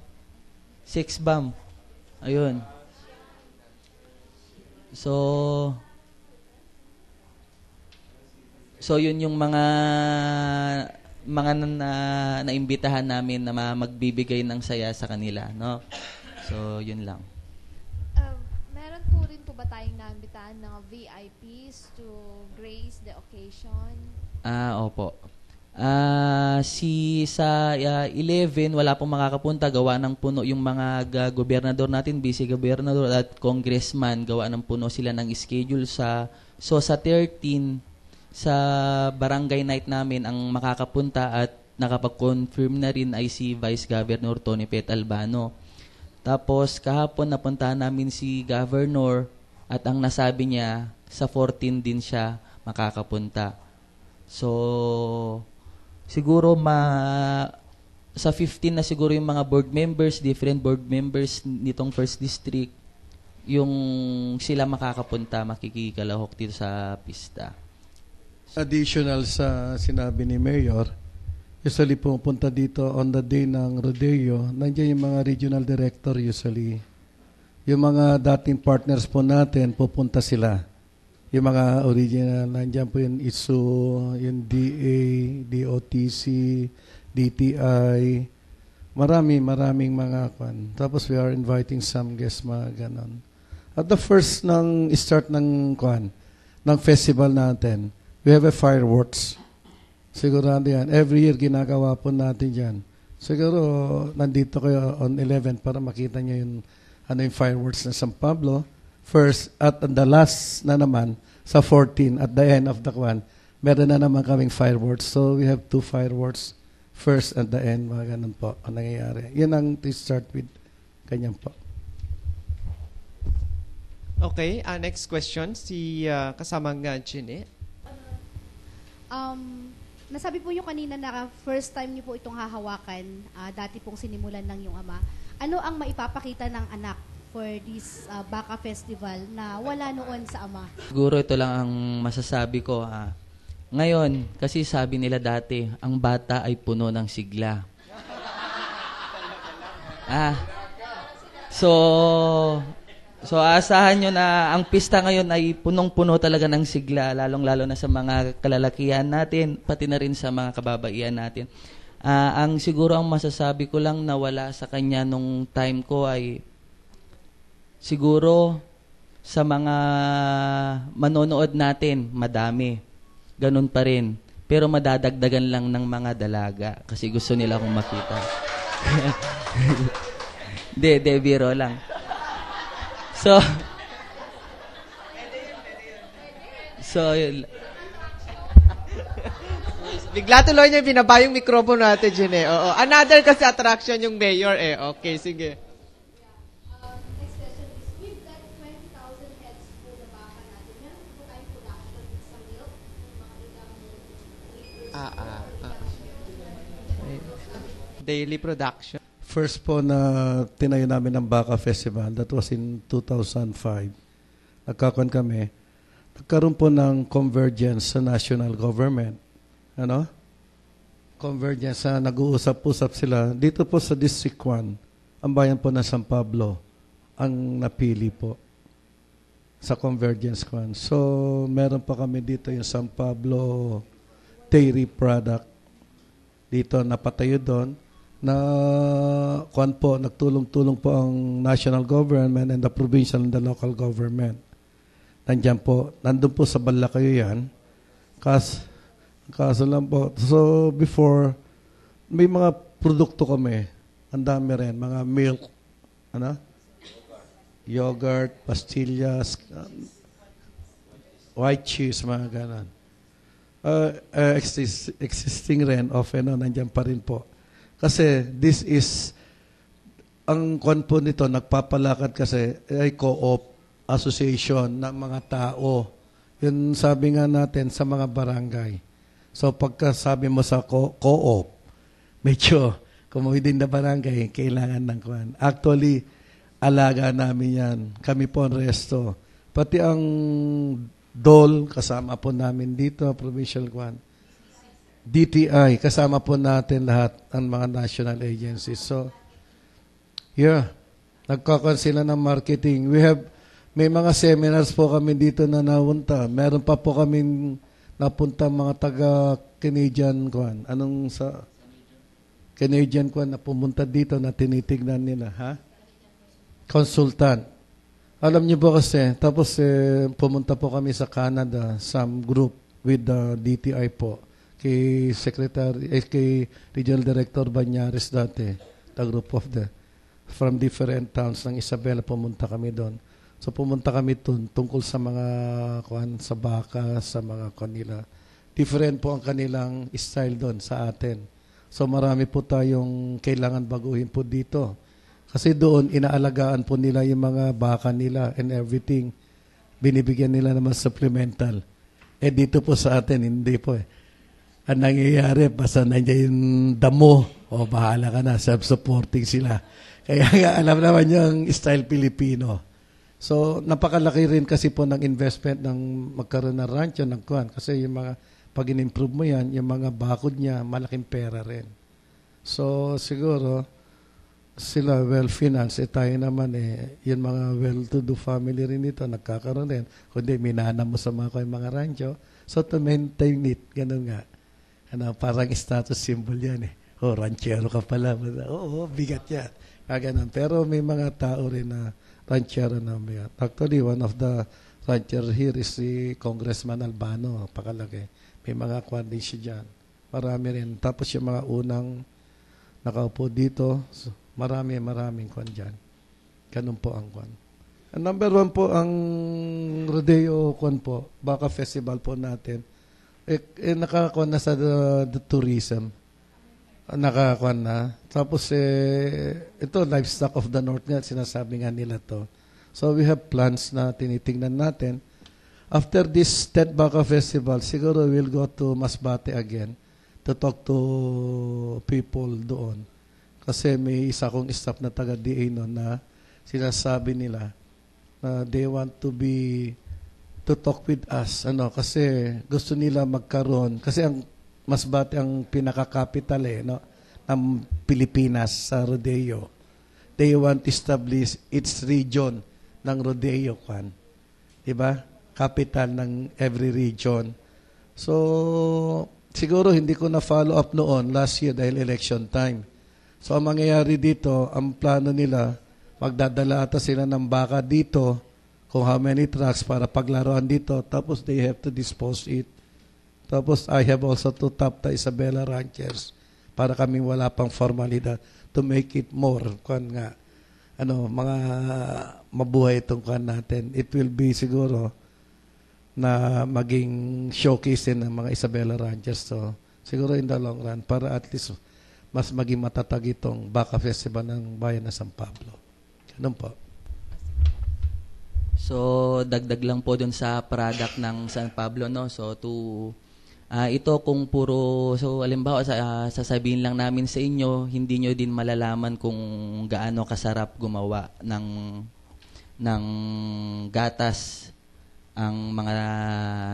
Six Bomb. Ayun. So yun yung mga naimbitahan namin na magbibigay ng saya sa kanila, no? So, yun lang. Meron po rin po ba tayong naimbitahan ng VIPs to grace the occasion? Opo. Sa 11, wala pong makakapunta. Gawa ng puno yung mga gobernador natin, vice gobernador at congressman. Gawa ng puno sila ng schedule So, sa 13, sa barangay night namin, ang makakapunta at nakapag-confirm na rin ay si Vice Governor Tony Pet Albano. Tapos, kahapon napuntahan namin si Governor at ang nasabi niya, sa 14 din siya makakapunta. So, siguro sa 15 na siguro yung mga board members, different board members nitong First District, yung sila makakapunta, makikikalahok dito sa pista. Additional sa sinabi ni Mayor, usually pumunta dito on the day ng rodeo, nandiyan yung mga regional director usually. Yung mga dating partners po natin, pupunta sila. Yung mga original, nandiyan po yung ISU, yung DA, DOTC, DTI, maraming mga kwan. Tapos we are inviting some guests, mga ganon. At the first ng start ng kwan, ng festival natin, we have a fireworks. Sigurado yan. Every year ginagawa po natin yan. Siguro nandito kayo on 11 para makita nyo yung, yung fireworks ng San Pablo. First at the last na naman sa 14 at the end of the kwan, meron na naman kaming fireworks. So we have 2 fireworks. First at the end, mga ganun po ang nangyayari. Yan ang to start with. Ganyan po. Okay, next question. Si kasamang Chine. Nasabi po nyo kanina na first time nyo po itong hahawakan, dati pong sinimulan ng yung ama. Ano ang maipapakita ng anak for this Baka Festival na wala noon sa ama? Siguro ito lang ang masasabi ko. Ngayon, kasi sabi nila dati, ang bata ay puno ng sigla. So asahan nyo na ang pista ngayon ay punong-puno talaga ng sigla, lalong-lalo na sa mga kalalakihan natin, pati na rin sa mga kababaihan natin. Ang siguro ang masasabi ko lang na wala sa kanya nung time ko ay siguro sa mga manonood natin, madami. Ganun pa rin. Pero madadagdagan lang ng mga dalaga kasi gusto nila akong makita. Biro lang. Yun. Bigla tuloy niya binaba yung mikropono natin, Gine. Oo. Another kasi attraction yung mayor eh. Okay, sige. Next question is, with that 20,000 heads po na baka natin, meron po tayong production sa milk? Daily production. First po na tinayo namin ng Baka Festival, that was in 2005. Nagkakuan kami. Nagkaroon po ng convergence sa national government. Convergence, nag-uusap-usap sila. Dito po sa District 1, ang bayan po ng San Pablo, ang napili po sa convergence 1. So, meron pa kami dito yung San Pablo dairy product. Dito, napatayo doon. Nagtulong-tulong po ang national government and the provincial and the local government. Nandun po sa Balakayo yan. Kaso lang po. So, before, may mga produkto kami. Ang dami rin. Mga milk, ano? Yogurt, pastillas, white cheese, mga ganon. Existing rin, nandiyan pa rin po. Kasi this is, ang kwan po nito, nagpapalakad kasi ay co-op association ng mga tao. Yun sabi nga natin sa mga barangay. So pagka sabi mo sa co-op, medyo kung within the barangay, kailangan ng kwan. Actually, alaga namin yan. Kami po ang resto. Pati ang DOL, kasama po namin dito, provincial kwan. DTI, kasama po natin lahat ang mga national agencies. So, yeah, nagkakon sila ng marketing. May mga seminars po kami dito na napunta. Meron pa po kami napunta mga taga-Canadian kwan. Anong sa Canadian kwan na pumunta dito na tinitignan nila, ha? Consultant. Alam niyo po kasi, tapos pumunta po kami sa Canada, some group with the DTI po, kay Regional Director Banyares dati, the group of from different towns ng Isabela, pumunta kami doon. So pumunta kami tungkol sa mga sa baka, sa mga kanila. Different po ang kanilang style doon sa atin. So marami po tayong kailangan baguhin po dito. Kasi doon, inaalagaan po nila yung mga baka nila and everything. Binibigyan nila naman supplemental. Dito po sa atin, hindi po Ang nangyayari, basta nandiyan yung damo, bahala ka na, self-supporting sila. Kaya nga, alam naman yung style Pilipino. So, napakalaki rin kasi po ng investment ng magkaroon ng rancho, ng kuwan. Kasi yung mga, pag in-improve mo yan, yung mga bakod niya, malaking pera rin. So, siguro, sila well-financed, tayo naman yung mga well-to-do family rin ito, nagkakaroon rin. Kundi minana mo sa mga rancho. So to maintain it, ganun nga. Parang status symbol yan ranchero ka pala. Oo, bigat yan. Ganun. Pero may mga tao rin na ranchero na bigat. Actually, one of the rancher here is si Congressman Albano, pakalaki. May mga kwadisyo dyan. Marami rin. Tapos yung mga unang nakaupo dito, maraming kwan dyan. Ganun po ang kwan. Number 1 po ang rodeo kwan po, baka festival po natin. Nakakwan na sa the tourism. Nakakwan na. Tapos ito, livestock of the north nga, sinasabi nga nila to. So we have plans na tinitingnan natin. After this 10th Baka Festival, siguro we'll go to Masbate again to talk to people doon. Kasi may isa kong staff na taga-DA noon na sinasabi nila na they want to talk with us. Kasi gusto nila magkaroon. Kasi ang Masbate ang pinaka-capital ng Pilipinas sa rodeo. They want to establish its region ng rodeo kan. Diba? Capital ng every region. So, siguro hindi ko na follow up noon last year dahil election time. So, ang mangyayari dito, ang plano nila, magdadala ata sila ng baka dito, kung how many trucks para paglaruan dito, tapos they have to dispose it. Tapos, I have also to tap the Isabela Ranchers para kaming wala pang formalidad to make it more, mga mabuhay itong natin. It will be siguro na maging showcase din ng mga Isabela Ranchers. So, siguro in the long run, para at least mas maging matatag itong Baka Festival ng Bayan ng San Pablo. Ganun po. So, dagdag lang po dun sa product ng San Pablo, no? So, ito kung puro, so, alimbawa, sasabihin lang namin sa inyo, hindi nyo din malalaman kung gaano kasarap gumawa ng gatas ang mga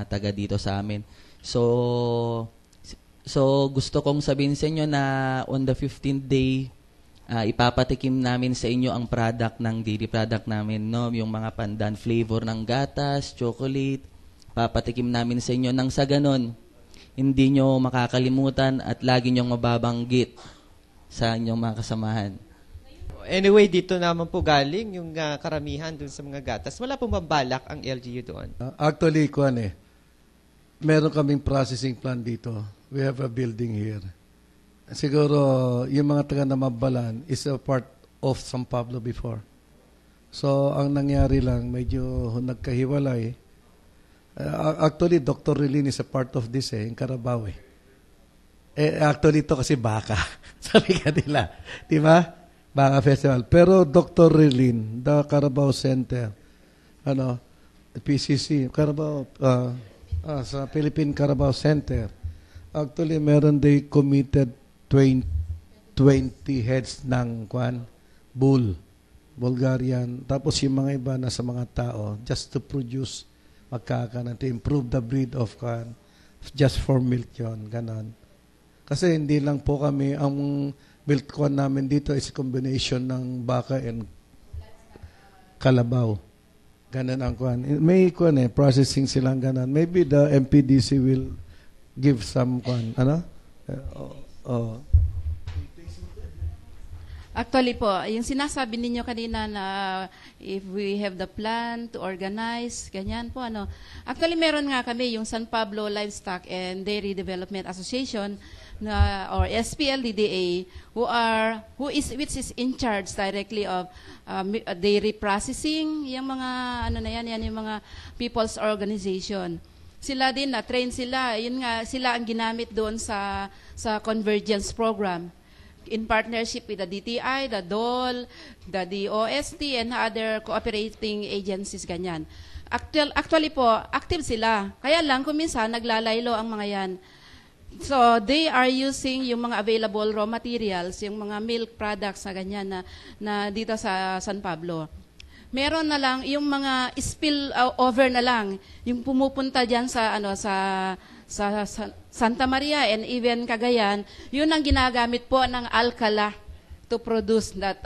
taga dito sa amin. So, gusto kong sabihin sa inyo na on the 15th day, ipapatikim namin sa inyo ang product ng dairy product namin, no? Yung mga pandan flavor ng gatas, chocolate, papatikim namin sa inyo nang sa ganon, hindi nyo makakalimutan at lagi nyong mababanggit sa inyong mga kasamahan. Anyway, dito naman po galing yung karamihan dun sa mga gatas. Wala pong mabalak ang LGU doon? Actually, meron kaming processing plant dito. We have a building here. Siguro, yung mga taga na Mabalan is a part of San Pablo before. So, ang nangyari lang, medyo nagkahiwalay. Actually, Dr. Rilin is a part of this yung Carabao actually, ito kasi baka. Sabi ka nila. Di ba? Baka Festival. Pero Dr. Rilin, the Carabao Center, PCC, Carabao, sa Philippine Carabao Center, actually, meron they committed 20 heads ng bull, Bulgarian. Tapos yung mga iba na sa mga tao, just to produce to improve the breed of just for milk yun, ganon. Kasi hindi lang po kami, ang milk namin dito is a combination ng baka and kalabaw. Ganon ang May processing silang ganon. Maybe the MPDC will give some Actually po, yung sinasabi ninyo kanina na if we have the plan to organize, ganyan po Actually, meron nga kami yung San Pablo Livestock and Dairy Development Association or SPLDDA which is in charge directly of dairy processing, yung mga yan yung mga people's organization. Sila din train sila, yun nga sila ang ginamit doon sa convergence program. In partnership with the DTI, the DOL, the DOST, and other cooperating agencies, ganyan. Actually po, active sila. Kaya lang, kung minsan, naglalaylo ang mga yan. So, they are using yung mga available raw materials, yung mga milk products na ganyan na dito sa San Pablo. Meron na lang, yung mga spill over na lang, yung pumupunta dyan sa Santa Maria and even Cagayan, yun ang ginagamit po ng Alcala to produce that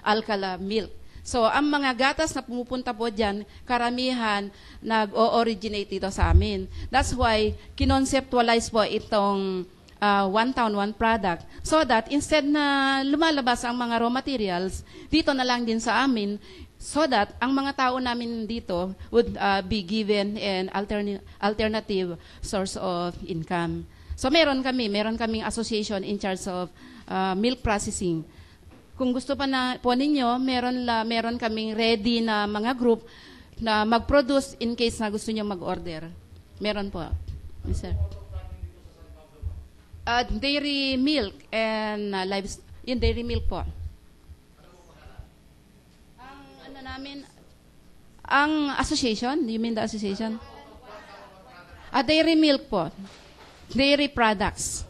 Alcala milk. So, ang mga gatas na pumupunta po dyan, karamihan nag-o-originate dito sa amin. That's why, kinonceptualize po itong one town, one product. So that, instead na lumalabas ang mga raw materials, dito na lang din sa amin, so that ang mga tao namin dito would be given an alternative source of income. So meron kaming association in charge of milk processing. Kung gusto pa na po ninyo, meron kaming ready na mga group na mag-produce in case na gusto niyo mag-order. Meron po, Mr. Dairy milk and yung dairy milk po. Ang association, you mean the association? Dairy milk po. Dairy products.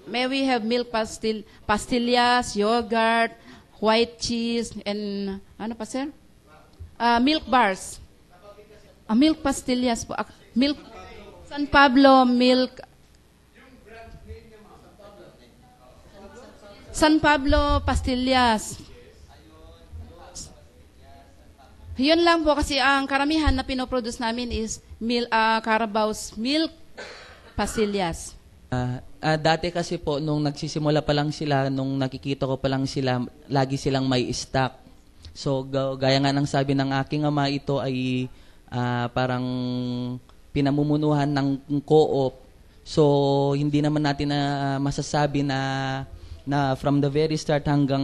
May we have milk pastillas, yogurt, white cheese, and ano pa, sir? Milk bars. Milk pastillas po. Milk San Pablo milk. San Pablo pastillas. Yun lang po kasi ang karamihan na pinoproduce namin is Carabao's milk pastillas. Dati kasi po, nung nagsisimula pa lang sila, nung nakikita ko pa lang sila, lagi silang may stock. So, gaya nga ng sabi ng aking ama, ito ay parang pinamumunuhan ng co-op. So, hindi naman natin masasabi na from the very start hanggang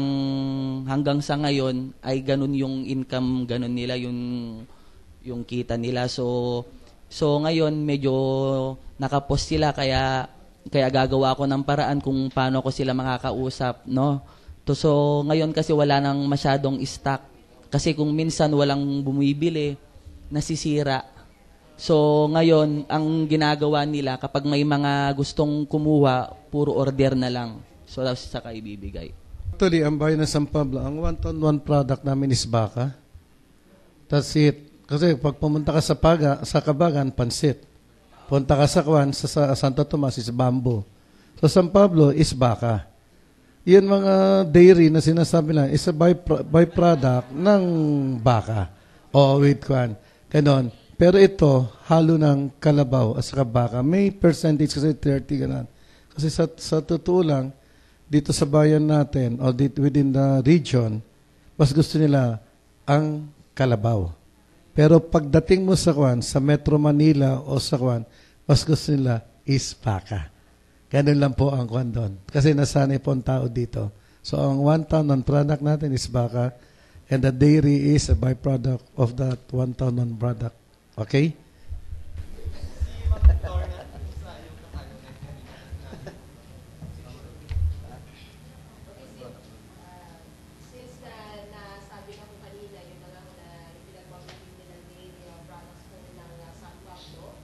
sa ngayon ay ganun yung income, ganun nila yung kita nila. So ngayon medyo nakapost sila kaya gagawa ko ng paraan kung paano ko sila makakausap, no? So ngayon kasi wala nang masyadong stock kasi kung minsan walang bumibili, nasisira. So ngayon ang ginagawa nila kapag may mga gustong kumuha, puro order na lang. So, saka ibibigay. Actually, ang bayan ng San Pablo, ang one product namin is baka. That's it. Kasi pag pumunta ka sa Kabagan, pansit. Punta ka sa Santo Tomas is bamboo. So, San Pablo is baka. Yan mga dairy na sinasabi lang is a byproduct ng baka. O with ganon. Pero ito, halo ng kalabaw at saka baka. May percentage kasi 30 ganon. Kasi sa totoo lang, dito sa bayan natin o within the region, mas gusto nila ang kalabaw. Pero pagdating mo sa Metro Manila o sa mas gusto nila is baka. Ganun lang po ang doon. Kasi nasanay po ang tao dito. So ang one town ng product natin is baka. And the dairy is a byproduct of that 1 ton product. Okay? Since nasabi na po kanina, yun na lang na pinagpapagaling nila ng products po ng San Pablo,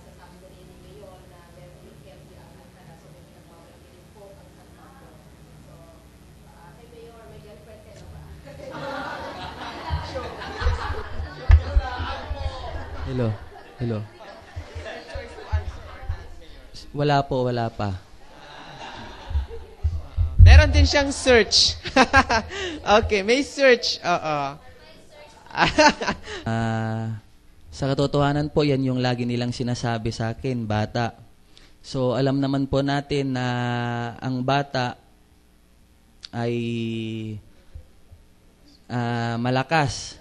sasabi na rin ngayon na very healthy ang Alcantara, so may pinagpapagaling po ang San Pablo. So, kay Mayor, may girlfriend ka na ba? Hello. Wala pa. Meron din siyang search. Okay, may search. Oo. Sa katotohanan po, yan yung lagi nilang sinasabi sa akin, bata. So, alam naman po natin na ang bata ay malakas,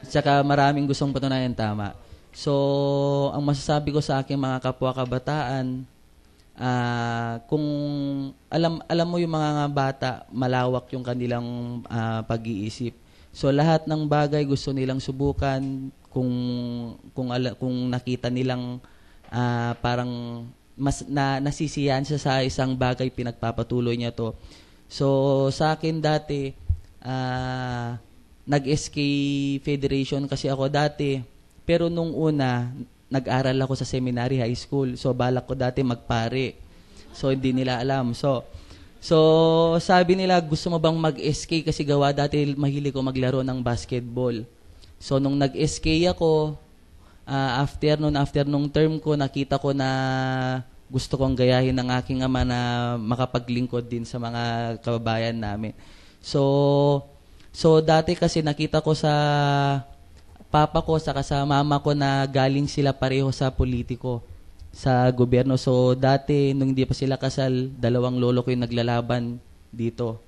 tsaka maraming gustong patunayan, tama. So, ang masasabi ko sa aking mga kapwa kabataan, kung alam mo yung mga bata, malawak yung kanilang pag-iisip. So lahat ng bagay gusto nilang subukan, kung nakita nilang parang nasisiyahan siya sa isang bagay, pinagpapatuloy niya to. So sa akin dati, nag-SK Federation kasi ako dati, pero nung una nag-aral ako sa seminary high school. So, balak ko dati magpare. So, hindi nila alam. So sabi nila, gusto mo bang mag-SK? Kasi gawa dati mahilig ko maglaro ng basketball. So, nung nag-SK ako, after nung term ko, nakita ko na gusto kong gayahin ng aking ama na makapaglingkod din sa mga kababayan namin. So dati kasi nakita ko sa papa ko saka sa mama ko na galing sila pareho sa politiko, sa gobyerno. So dati nung hindi pa sila kasal, 2 lolo ko yung naglalaban dito.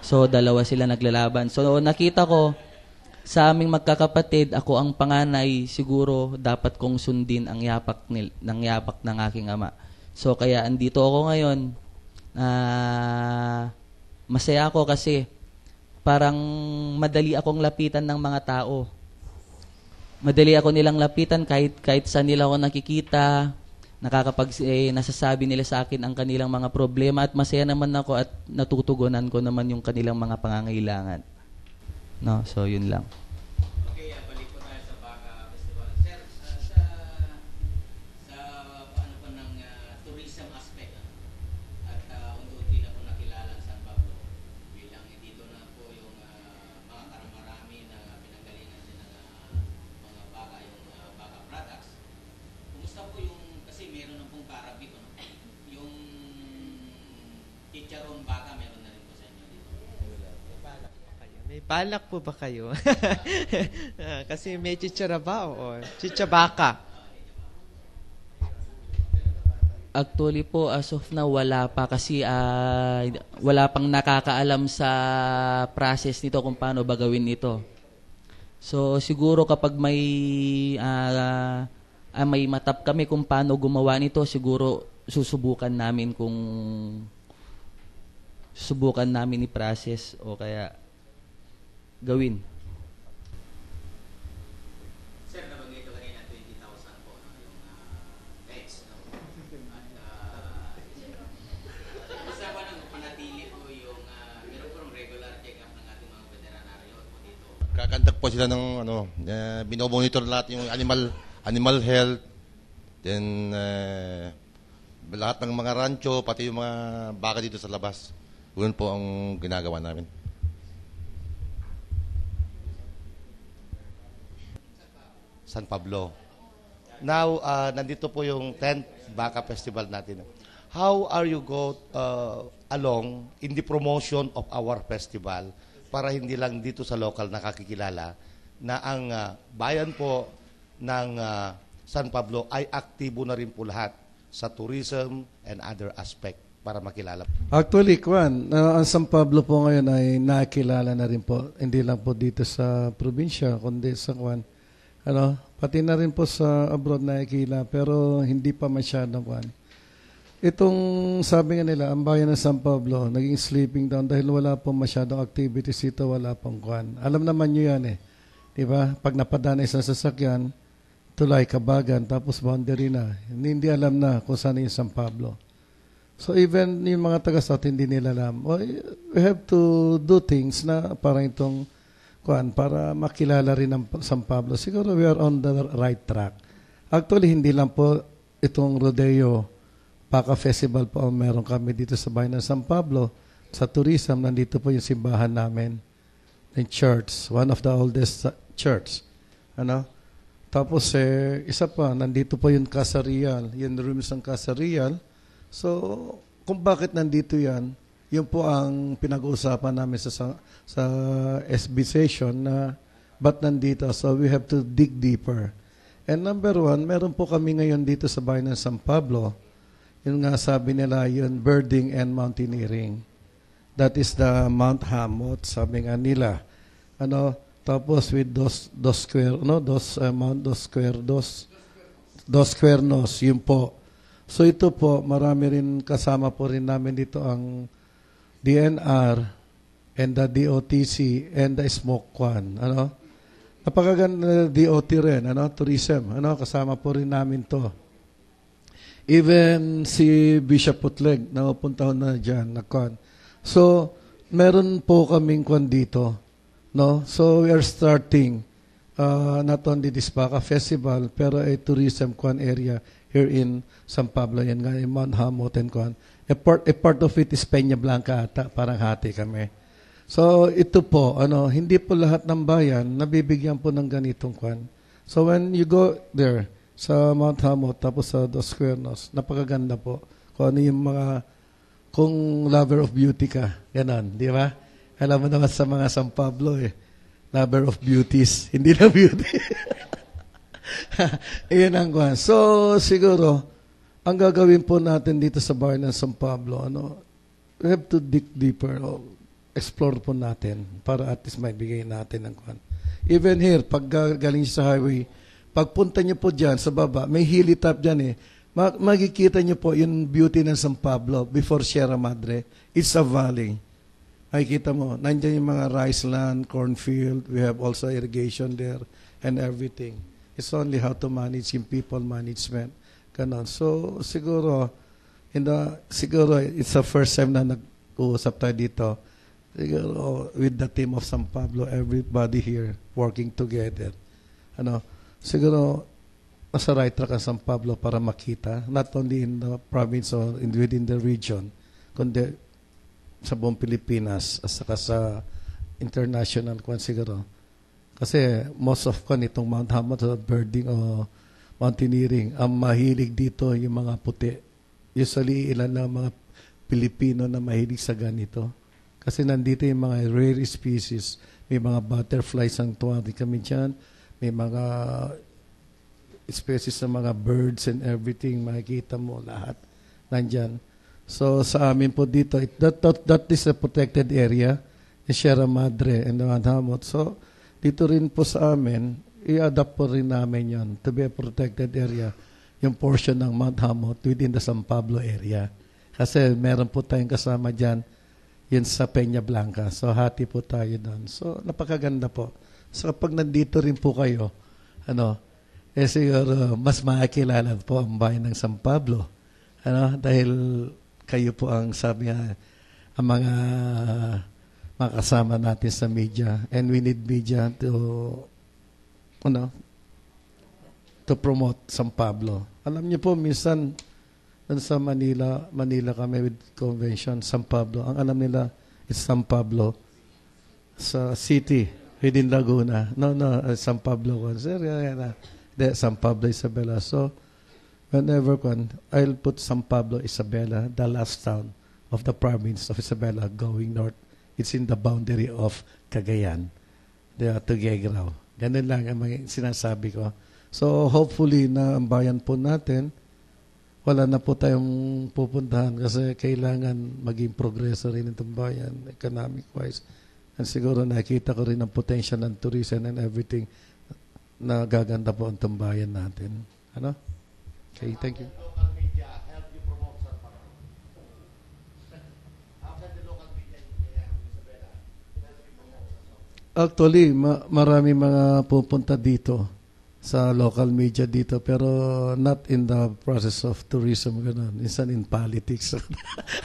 So 2 sila naglalaban. So nakita ko sa aming magkakapatid, ako ang panganay, siguro dapat kong sundin ang yapak ng aking ama. So kaya andito ako ngayon. Masaya ako kasi parang madali akong lapitan ng mga tao. Madali ako nilang lapitan kahit saan nila ako nakikita, nasasabi nila sa akin ang kanilang mga problema at masaya naman ako at natutugunan ko naman yung kanilang mga pangangailangan. No, so yun lang. Okay, balik po tayo sa Baka Festival. Sir, sa paano po ng tourism aspect at unti-unti na po nakilala ang San Pablo bilang dito na po yung mga karamarami na pinanggalingan din ng mga baka, yung baka products. Kumusta po yung, kasi meron na pong karabit, no? Yung chicharon baka meron na rin po sa inyo dito. May balak po ba kayo? Kasi may chichara ba o chichabaka? Actually po, as of now, wala pa kasi wala pang nakakaalam sa process nito kung paano ba gawin ito. So siguro kapag may matap kami kung paano gumawa nito, siguro susubukan namin i-process o kaya gawin. Sir, nabanggit ko kanina 20,000 po yung pets, no? At isa ba nang panatili po yung meron po regular check-up ng ating mga veterinaryo po dito? Kakandak po sila ng binomonitor lahat yung animal health, then lahat ng mga rancho, pati yung mga baka dito sa labas. Yun po ang ginagawa namin. San Pablo. Now, nandito po yung 10th Baka Festival natin. How are you along in the promotion of our festival para hindi lang dito sa local nakakikilala na ang bayan po ng San Pablo ay aktibo na rin po lahat sa tourism and other aspect para makilala. Actually, ang San Pablo po ngayon ay nakilala na rin po, hindi lang po dito sa probinsya, kundi sa pati na rin po sa abroad nakikila, pero hindi pa masyadong Itong sabi nga nila, ang bayan ng San Pablo, naging sleeping down dahil wala pong masyadong activities dito, wala pong kwan. Alam naman nyo yan eh. Di ba? Pag napadana isang sasakyan, tulay, kabagan, tapos boundary na. Hindi alam na kung saan yung San Pablo. So even yung mga taga-South, hindi nila alam. Well, we have to do things na parang itong kwan, para makilala rin ang San Pablo. Siguro we are on the right track. Actually, hindi lang po itong rodeo Baka Festival po ang meron kami dito sa bayan ng San Pablo. Sa tourism, nandito po yung simbahan namin. Yung church, one of the oldest church. Ano? Tapos, isa pa, nandito po yung Casa Real, yung rooms ng Casa Real. So, kung bakit nandito yan, yun po ang pinag-uusapan namin sa SB session na ba't nandito. So, we have to dig deeper. And number one, meron po kami ngayon dito sa bayan ng San Pablo. Yun nga sabi nila, yun birding and mountaineering. That is the Mount Hamot, sabi nga nila. Ano, tapos with dos Cuernos, yun po. So ito po, marami rin kasama po rin namin dito ang DNR and the DOTC and the Smoke One. Ano? Napakaganda DOT rin, ano? Tourism, ano? Kasama po rin namin to. Even si Bishop Putleg, napunta ko na dyan, nakon. So, meron po kaming kwan dito. No? So, we are starting not only this Baka Festival, pero a tourism kwan area here in San Pablo. Yan nga, in Mount Hamot and kwan. A part of it is Peña Blanca ata, parang hati kami. So, ito po, hindi po lahat ng bayan nabibigyan po ng ganitong kwan. So, when you go there, sa Mount Hamot, tapos sa Dos Cuernos, napakaganda po. Kung ano yung kung lover of beauty ka, ganon, di ba? Alam mo naman sa mga San Pablo lover of beauties, hindi na beauty. Iyan ang kwan. So, siguro, ang gagawin po natin dito sa bayan ng San Pablo, we have to dig deeper, explore po natin, para at least may bigay natin ang kwan. Even here, pag galing sa highway, pagpunta niyo po dyan sa baba, may hilltop dyan makikita niyo po yung beauty ng San Pablo before Sierra Madre. It's a valley. Makikita mo, nandiyan yung mga rice land, cornfield, we have also irrigation there and everything. It's only how to manage yung people management. Ganon. So, siguro, it's the first time na nag-uusap tayo dito. Siguro, with the team of San Pablo, everybody here working together. Siguro, nasa right track ang San Pablo para makita, not only in the province or within the region, kundi sa buong Pilipinas, at saka sa international kwan siguro. Kasi most of itong Mount Hamot, birding o mountaineering, ang mahilig dito yung mga puti. Usually, ilan lang mga Pilipino na mahilig sa ganito. Kasi nandito yung mga rare species. May mga butterflies ang tuwari kami dyan. May mga species ng mga birds and everything, makikita mo lahat nandyan. So sa amin po dito, that is a protected area in Sierra Madre and Mount Hamot. So dito rin po sa amin, i-adapt po rin namin yon to be a protected area, yung portion ng Mount Hamot within the San Pablo area. Kasi meron po tayong kasama dyan, yun sa Peña Blanca. So hati po tayo doon. So napakaganda po. So kapag nandito rin po kayo, siguro mas makakilala po ang bayan ng San Pablo. Dahil kayo po ang sabi nga, ang mga makasama natin sa media. And we need media to promote San Pablo. Alam niyo po, minsan, sa Manila kami with convention, San Pablo. Ang alam nila is San Pablo sa city. Within Laguna. No, San Pablo. San Pablo Isabela. So, whenever I'll put San Pablo Isabela, the last town of the province of Isabela going north. It's in the boundary of Cagayan. They are to Tuguegarao. Ganun lang ang mga sinasabi ko. So, hopefully na ang bayan po natin, wala na po tayong pupuntahan kasi kailangan maging progreso rin itong bayan, economic-wise. And siguro nakita ko rin ang potential ng tourism and everything na gaganda po ang tambayan natin. Okay, thank you. Local media help you promote San Pablo. Actually, marami mga pupunta dito sa local media dito, pero not in the process of tourism, gano'n. Minsan in politics.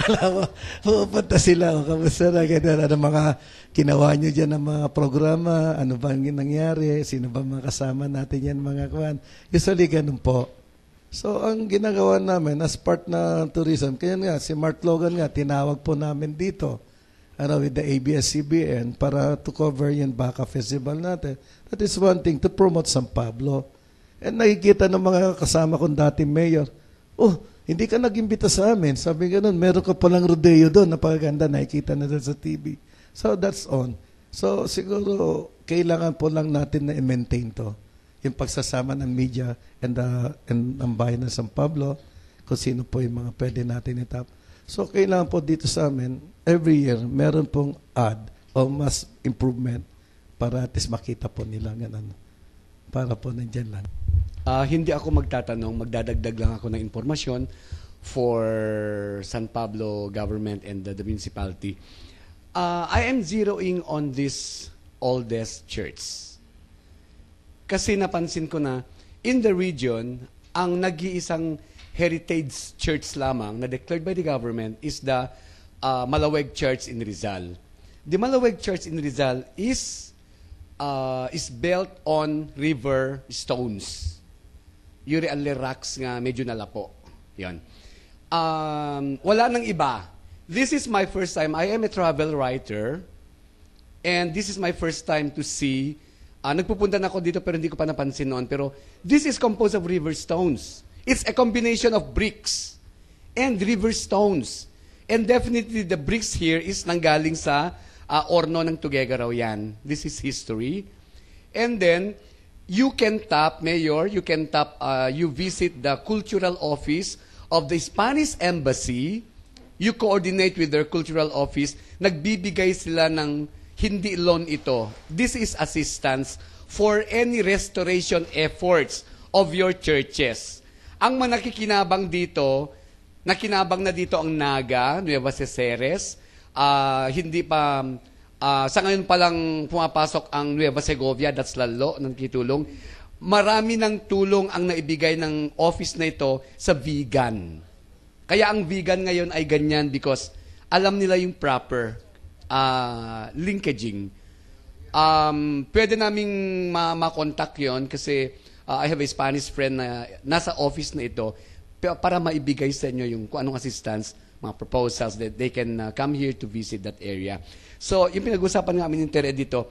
Alam mo, pupunta sila, kamusta na, gano'n, ano mga ginawa nyo dyan ng mga programa, ano bang nangyari, sino ba mga kasama natin yan, mga kwan. Usually, ganun po. So, ang ginagawa namin as part na tourism, kaya nga, si Mark Logan nga, tinawag po namin dito, with the ABS-CBN para to cover yung Baka Festival natin. That is one thing, to promote San Pablo. And nakikita ng mga kasama kong dating mayor, hindi ka nag-imbita sa amin. Sabi ganun, meron ka palang rodeo doon, napakaganda, nakikita na doon sa TV. So that's on. So siguro, kailangan po lang natin na i-maintain to. Yung pagsasama ng media and ang bayan ng San Pablo, kung sino po yung mga pwede natin itap. So kailangan po dito sa amin, every year, meron pong ad o mas improvement para at least makita po nila ganun. Para po nandyan lang. Hindi ako magtatanong, magdadagdag lang ako ng informasyon for San Pablo government and the municipality. I am zeroing on this oldest church. Kasi napansin ko na in the region, ang nag-iisang heritage church lamang na declared by the government is the Malaweg Church in Rizal. The Malaweg Church in Rizal is built on river stones. Yuri alle rocks nga medyo nalapo. Yan. Wala nang iba. This is my first time. I am a travel writer and this is my first time to see. Nagpupunta na ako dito pero hindi ko pa napansin noon. Pero this is composed of river stones. It's a combination of bricks and river stones. And definitely the bricks here is nanggaling sa Orno ng Tuguegarao yan. This is history. And then, you can tap, Mayor, you visit the cultural office of the Spanish Embassy. You coordinate with their cultural office. Nagbibigay sila ng hindi loan ito. This is assistance for any restoration efforts of your churches. Ang manakikinabang dito, nakinabang na dito ang Naga, Nueva Ceres. Hindi pa, sa ngayon pa lang pumapasok ang Nueva Segovia, that's lalo ng kitulong. Marami ng tulong ang naibigay ng office na ito sa vegan. Kaya ang vegan ngayon ay ganyan because alam nila yung proper linkaging. Pwede naming makontak yon kasi I have a Spanish friend na nasa office na ito para maibigay sa inyo yung kung anong assistance, mga proposals that they can come here to visit that area. So, yung pinag-usapan namin ng Tere dito,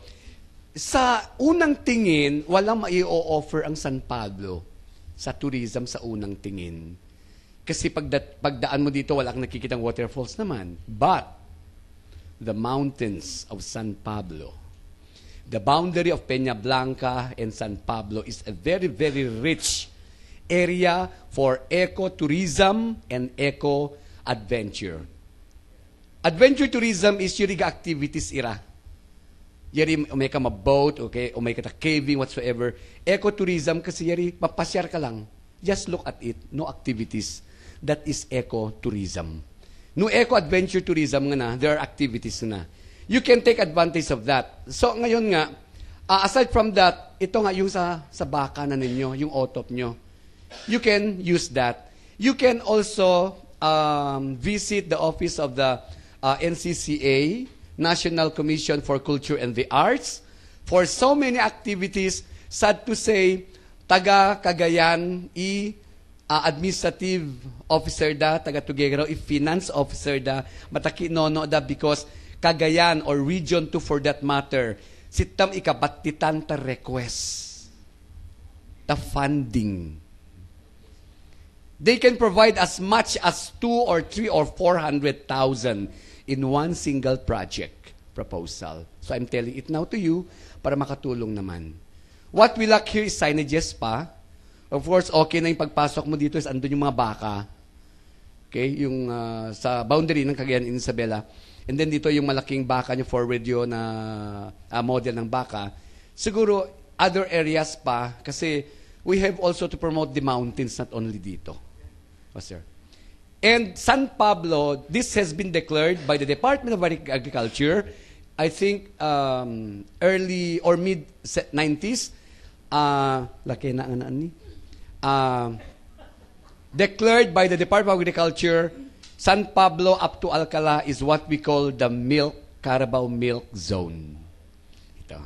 sa unang tingin, walang mai-o-offer ang San Pablo sa tourism sa unang tingin. Kasi pagdaan mo dito, wala kang nakikitang waterfalls naman. But, the mountains of San Pablo, the boundary of Peña Blanca and San Pablo is a very, very rich area for ecotourism and eco-adventure. Adventure tourism is yung activities ira. Yari, may ka ma-boat, okay, o may ka caving, whatsoever. Ecotourism, kasi yari, mapasyar ka lang. Just look at it, no activities. That is ecotourism. No eco-adventure tourism nga na, there are activities na. You can take advantage of that. So, ngayon nga, aside from that, ito nga yung sa baka na ninyo, yung otop nyo. You can use that. You can also visit the office of the NCCA, National Commission for Culture and the Arts, for so many activities. Sad to say, taga Cagayan, administrative officer da, taga Tuguegarao, finance officer da, mataki nono da because Cagayan or Region 2 for that matter, sitam ikabatitan ta request, ta funding. They can provide as much as 2 or 3 or 400,000 in one single project proposal. So I'm telling it now to you para makatulong naman. What we lack here is signages pa. Of course, okay na yung pagpasok mo dito is andun yung mga baka. Okay, yung sa boundary ng Cagayan and Isabela. And then dito yung malaking baka nyo for radio na model ng baka. Siguro other areas pa kasi we have also to promote the mountains, not only dito. Oh, sir. And San Pablo, this has been declared by the Department of Agriculture I think early or mid 90s, laki na nga ni, declared by the Department of Agriculture, San Pablo up to Alcala is what we call the Carabao Milk Zone. Ito.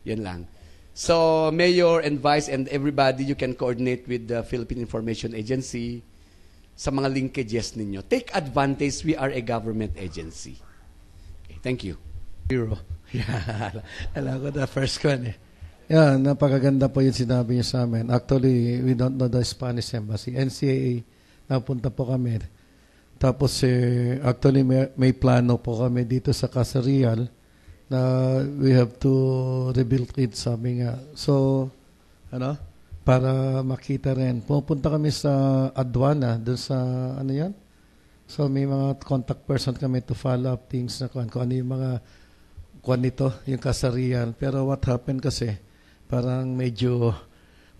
Yan lang. So, Mayor and Vice and everybody, you can coordinate with the Philippine Information Agency sa mga linkages ninyo. Take advantage, we are a government agency. Okay, thank you. Zero. Yeah, alam ko the first one eh. Yeah, napakaganda po yung sinabi niyo sa amin. Actually, we don't know the Spanish Embassy. NCAA, napunta po kami. Tapos, actually, may plano po kami dito sa Casa Real na we have to rebuild it, sabi nga. So, para makita rin. Pupunta kami sa Aduana, doon sa, yan? So, may mga contact person kami to follow up things na kung ano yung mga nito, yung Casa Real. Pero what happened kasi, parang medyo,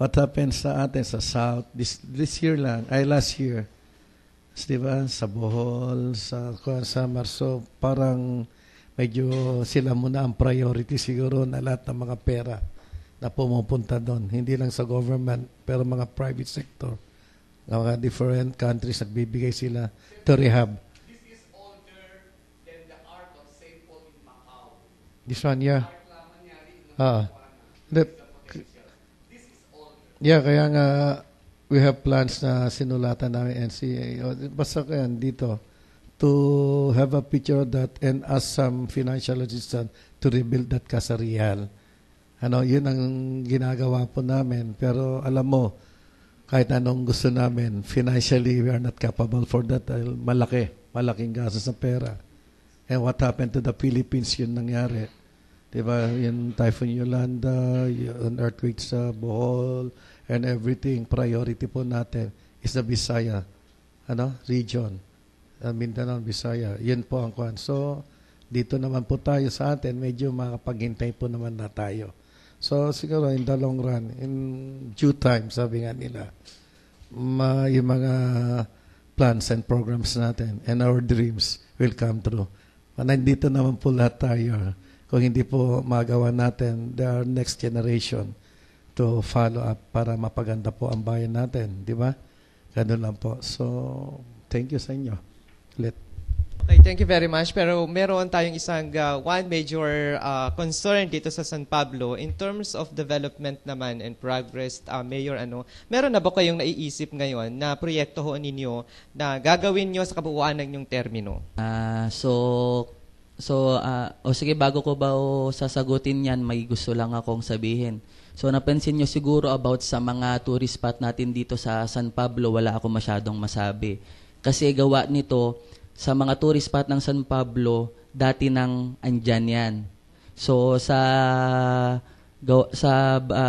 what happened sa atin, sa South, this year lang, last year, diba, sa Bohol, sa Marso, parang medyo sila muna ang priority siguro na lahat ng mga pera na pumupunta doon. Hindi lang sa government, pero mga private sector. Mga different countries, nagbibigay sila to rehab. This is older than the Ark of St. Paul in Macau. This one, yeah. Kaya nga, we have plans na sinulatan namin NCA. Basta kaya dito, to have a picture of that and ask some financial assistance to rebuild that Casa Real. Yun ang ginagawa po namin. Pero alam mo, kahit anong gusto namin, financially, we are not capable for that. Malaking gastos ng pera. And what happened to the Philippines, yun nangyari. Diba, yung Typhoon Yolanda, yung earthquake sa Bohol, and everything, priority po natin is the Visaya region. Mindanao, Visaya. Yun po ang kwan. So, dito naman po tayo sa atin, medyo makapaghintay po naman na tayo. So, siguro in the long run, in due time, sabi nga nila, yung mga plans and programs natin and our dreams will come true. Nandito naman po lahat tayo. Kung hindi po magawa natin, the next generation to follow up para mapaganda po ang bayan natin. Di ba? Ganun lang po. So, thank you sa inyo. Okay, thank you very much. Pero meron tayong isang one major concern dito sa San Pablo in terms of development naman and progress. Mayor, meron na ba kayong naiisip ngayon na proyekto ho ninyo na gagawin nyo sa kabuuan ng inyong termino? Sige, bago ko ba sasagutin yan, may gusto lang akong sabihin. So, napansin nyo siguro about sa mga tourist spot natin dito sa San Pablo, wala ako masyadong masabi. Kasi gawa nito, sa mga tourist spot ng San Pablo, dati nang andyan yan. So, sa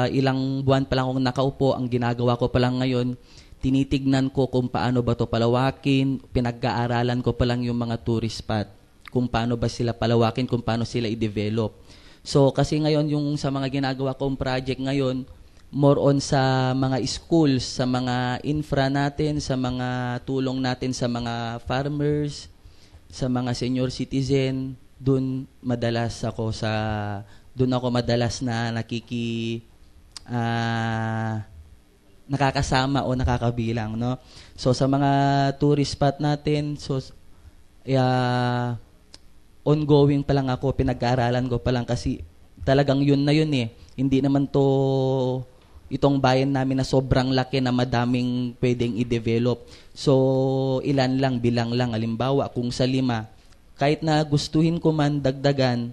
ilang buwan pa lang akong nakaupo, ang ginagawa ko pa lang ngayon, tinitignan ko kung paano ba to palawakin, pinag-aaralan ko pa lang yung mga tourist spot, kung paano ba sila palawakin, kung paano sila i-develop. So, kasi ngayon, yung sa mga ginagawa kong project ngayon, more on sa mga schools, sa mga infra natin, sa mga tulong natin sa mga farmers, sa mga senior citizen, doon ako madalas na nakakasama o nakakabilang, no? So sa mga tourist spot natin, so ongoing pa lang ako, pinag-aaralan ko pa lang kasi talagang yun na yun eh. Hindi naman itong bayan namin na sobrang laki na madaming pwedeng i-develop. So, bilang lang. Halimbawa, kung sa 5, kahit na gustuhin ko man dagdagan,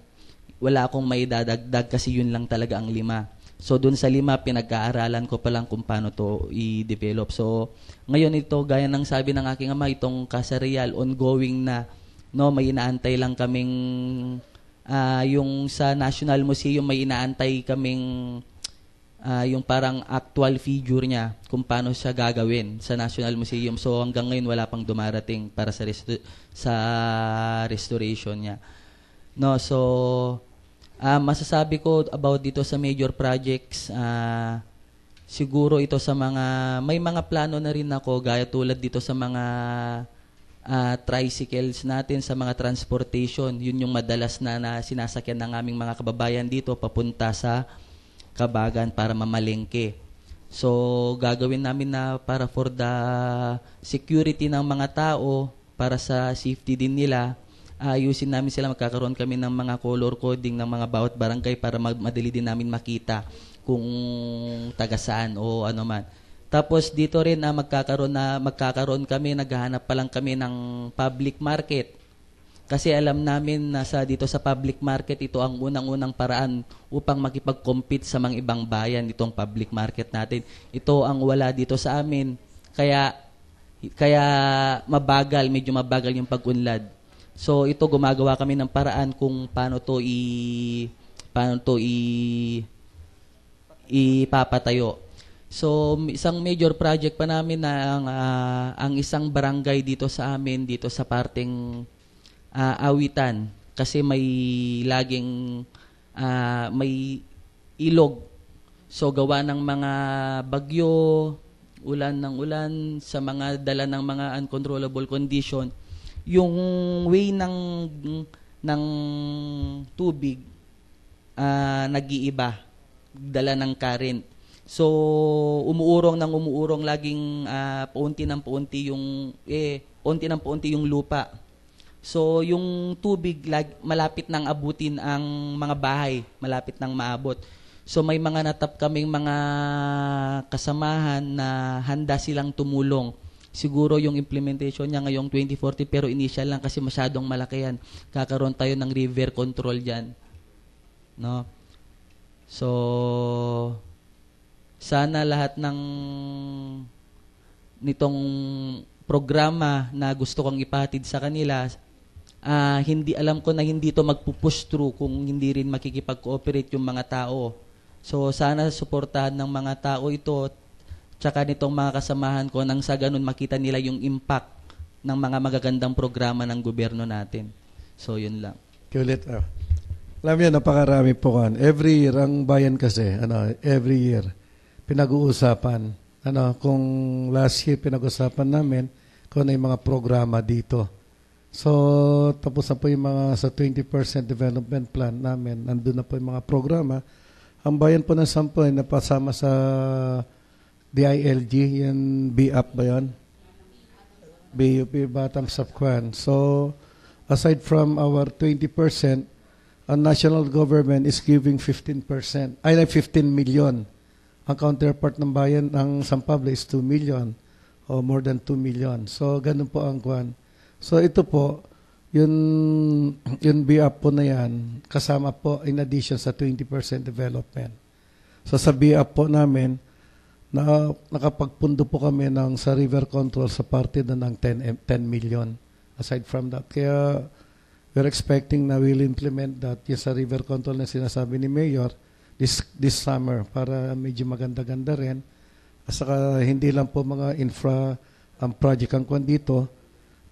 wala akong may dadagdag kasi yun lang talaga ang 5. So, dun sa 5, pinag-aaralan ko pa lang kung paano to i-develop. So, ngayon ito, gaya ng sabi ng aking ama, itong Casa Real, ongoing na, no, may inaantay lang kaming, yung sa National Museum, may inaantay kaming, yung parang actual figure niya kung paano siya gagawin sa National Museum. So hanggang ngayon wala pang dumarating para sa restoration niya. No, so masasabi ko about dito sa major projects, siguro ito sa may mga plano na rin ako gaya tulad dito sa mga tricycles natin, sa mga transportation. Yun yung madalas na sinasakyan ng aming mga kababayan dito papunta sa Kabagan para mamalengke. So, gagawin namin na para for the security ng mga tao, para sa safety din nila, ayusin namin sila, magkakaroon kami ng mga color coding ng mga bawat barangay para madali din namin makita kung taga saan o ano man. Tapos dito rin magkakaroon kami, naghahanap pa lang kami ng public market. Kasi alam namin na dito sa public market, ito ang unang-unang paraan upang makipag-compete sa mga ibang bayan, itong public market natin. Ito ang wala dito sa amin. Kaya medyo mabagal yung pag-unlad. So ito, gumagawa kami ng paraan kung paano to ipapatayo. So isang major project pa namin na ang isang barangay dito sa amin, dito sa parteng Awitan, kasi may laging may ilog. So gawa ng mga bagyo, ulan ng ulan, sa mga dala ng mga uncontrollable condition, yung way ng tubig nag-iiba, dala ng current. So umuurong laging paunti ng paunti yung lupa. So yung tubig malapit nang abutin ang mga bahay, malapit nang maabot. So may mga natap kaming mga kasamahan na handa silang tumulong. Siguro yung implementation niya ngayong 2040, pero initial lang kasi masyadong malaki yan. Kakaroon tayo ng river control diyan. No? So sana lahat nitong programa na gusto kong ipahatid sa kanila, alam ko na hindi to magpupush through kung hindi rin makikipag-cooperate yung mga tao. So sana suportahan ng mga tao ito, tsaka nitong mga kasamahan ko, nang sa ganun makita nila yung impact ng mga magagandang programa ng gobyerno natin. So yun lang. Ulit. Alam niyo, napakarami po kan. Every year, ang bayan kasi, every year, pinag-uusapan. Kung last year, pinag-uusapan namin kung ano yung mga programa dito. So, tapos na po yung mga sa 20% development plan namin. Nandun na po yung mga programa. Ang bayan po ng Sampo ay napasama sa DILG, yung BUP ba yun? BUP, Bottoms Up Kwan. So, aside from our 20%, ang national government is giving 15%. 15 million. Ang counterpart ng bayan ng San Pablo is 2 million o more than 2 million. So, ganun po ang kwan. So, ito po, yung BUP po na yan, kasama po in addition sa 20% development. So, sa BUP po namin, nakapagpundo po kami sa river control sa parte ng 10 million. Aside from that, kaya we're expecting na we'll implement that yung sa river control na sinasabi ni Mayor this summer para medyo maganda-ganda rin. At saka hindi lang po mga infra ang project ang kwan dito,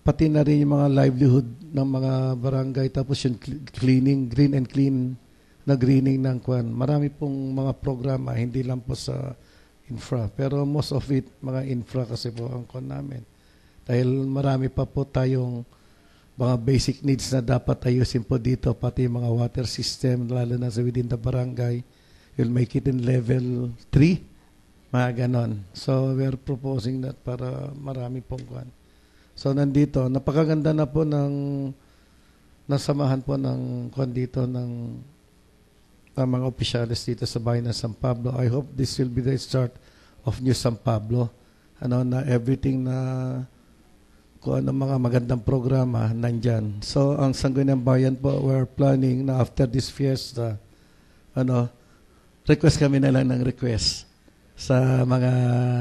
pati na rin yung mga livelihood ng mga barangay, tapos yung cleaning, green and clean na greening ng kwan. Marami pong mga programa, hindi lang po sa infra. Pero most of it, mga infra kasi po ang kwan namin. Dahil marami pa po tayong mga basic needs na dapat ayusin po dito, pati mga water system, lalo na sa within the barangay. We'll make it in level 3, mga ganon. So, we're proposing that para marami pong kwan. So, nandito, napakaganda na po nasamahan po ng kwan dito ng mga opisyalis dito sa bayan ng San Pablo. I hope this will be the start of New San Pablo. Na everything na kung ano mga magandang programa nandyan. So, ang Sangguniang Bayan po, we're planning na after this fiesta, request kami na lang ng request sa mga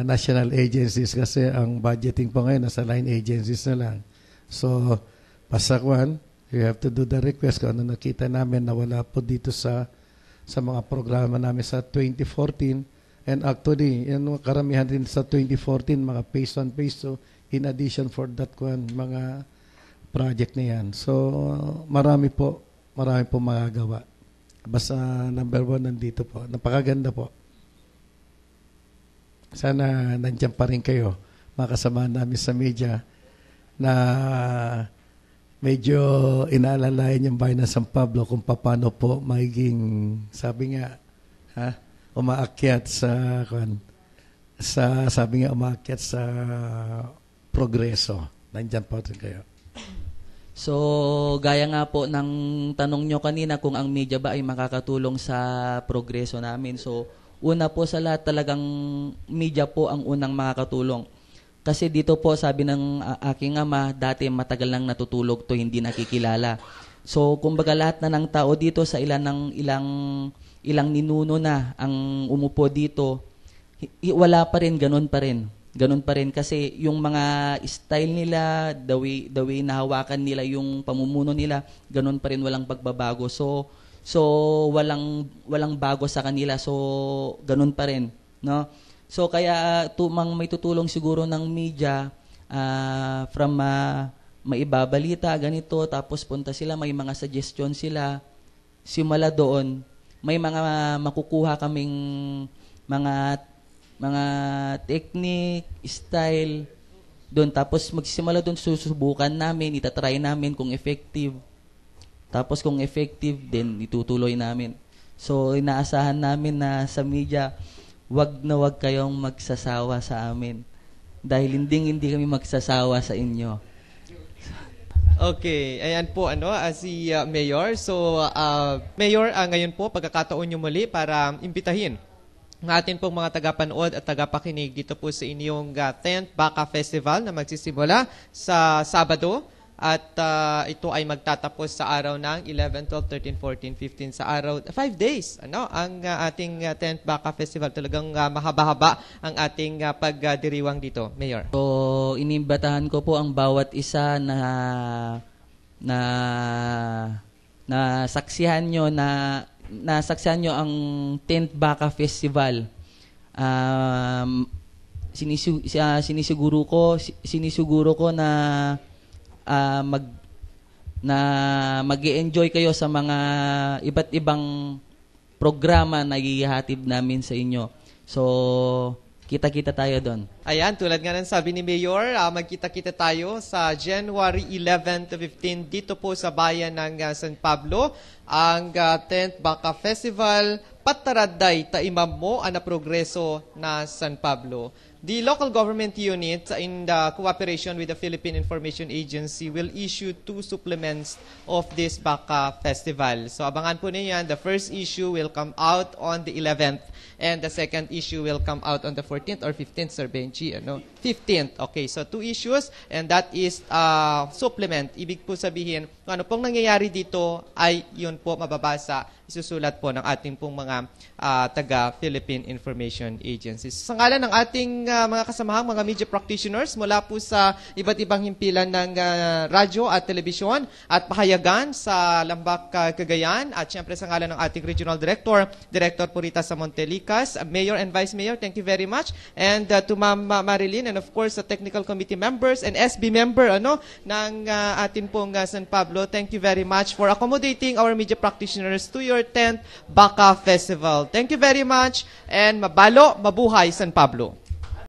national agencies kasi ang budgeting po ngayon nasa line agencies na lang. So, pasakwan, you have to do the request kung ano nakita namin na wala po dito sa mga programa namin sa 2014. And actually, karamihan din sa 2014, mga phase 1, phase 2, in addition for that one, mga project na yan. So, marami po magagawa. Basta number 1 nandito po. Napakaganda po. Sana nandiyan pa rin kayo, mga kasama namin sa media. na medyo inaalalayan yung bayan ng San Pablo kung paano po magiging, sabi nga, umaakyat sa progreso. Nandyan po kayo. So, gaya nga po ng tanong nyo kanina kung ang media ba ay makakatulong sa progreso namin. So, una po sa lahat talagang media po ang unang makakatulong. Kasi dito po, sabi ng aking ama, dati matagal nang natutulog to, hindi nakikilala. So, kumbaga lahat na ng tao dito sa ilang ninuno na ang umupo dito, wala pa rin, ganun pa rin. Ganun pa rin kasi yung mga style nila, the way nahawakan nila yung pamumuno nila, ganun pa rin, walang pagbabago. So walang bago sa kanila. So ganun pa rin, no? So kaya may tutulong siguro ng media from maibabalita ganito, tapos punta sila, may mga suggestion sila. Simula doon, may mga makukuha kaming mga technique, style doon. Tapos magsisimula doon, susubukan namin, itatry namin kung effective. Tapos kung effective, then itutuloy namin. So inaasahan namin na sa media, wag kayong magsasawa sa amin. Dahil hindi kami magsasawa sa inyo. Okay, ayan po si Mayor. So Mayor, ngayon po pagkakataon niyo muli para imbitahin ng atin pong mga tagapanood at tagapakinig dito po sa inyong 10th Baka Festival na magsisimula sa Sabado at ito ay magtatapos sa araw ng 11, 12, 13, 14, 15 sa araw, 5 days. Ang ating 10th Baka Festival, talagang mahaba-haba ang ating pagdiriwang dito, Mayor. So, inimbatahan ko po ang bawat isa na saksihan nyo nasaksihan nyo ang 10th Baka Festival. Sinisiguro ko na mag-e-enjoy kayo sa mga iba't ibang programa na ihahatid namin sa inyo. So, kita-kita tayo doon. Ayan, tulad nga ng sabi ni Mayor, magkita-kita tayo sa January 11 to 15 dito po sa bayan ng San Pablo. Ang 10th Baka Festival, Pataraday ta imam mo ana progreso na San Pablo. The local government unit, in the cooperation with the Philippine Information Agency, will issue 2 supplements of this Baka Festival. So abangan po niyan, the first issue will come out on the 11th and the second issue will come out on the 14th or 15th, Sir Benji. 15th. Okay, so 2 issues and that is supplement. Ibig po sabihin, kung ano pong nangyayari dito ay yun po mababasa, isusulat po ng ating pong mga taga-Philippine Information Agencies. Sa ngalan ng ating mga kasamahang, mga media practitioners mula po sa iba't ibang himpilan ng radyo at telebisyon at pahayagan sa Lambak, Cagayan at syempre sa ngalan ng ating Regional Director, Director Purita sa Montelicas, Mayor and Vice Mayor, thank you very much. And to Ma'am Marilyn and of course the technical committee members and SB member ng atin pong San Pablo, thank you very much for accommodating our media practitioners to your 10th Baka Festival. Thank you very much and mabalo, mabuhay San Pablo.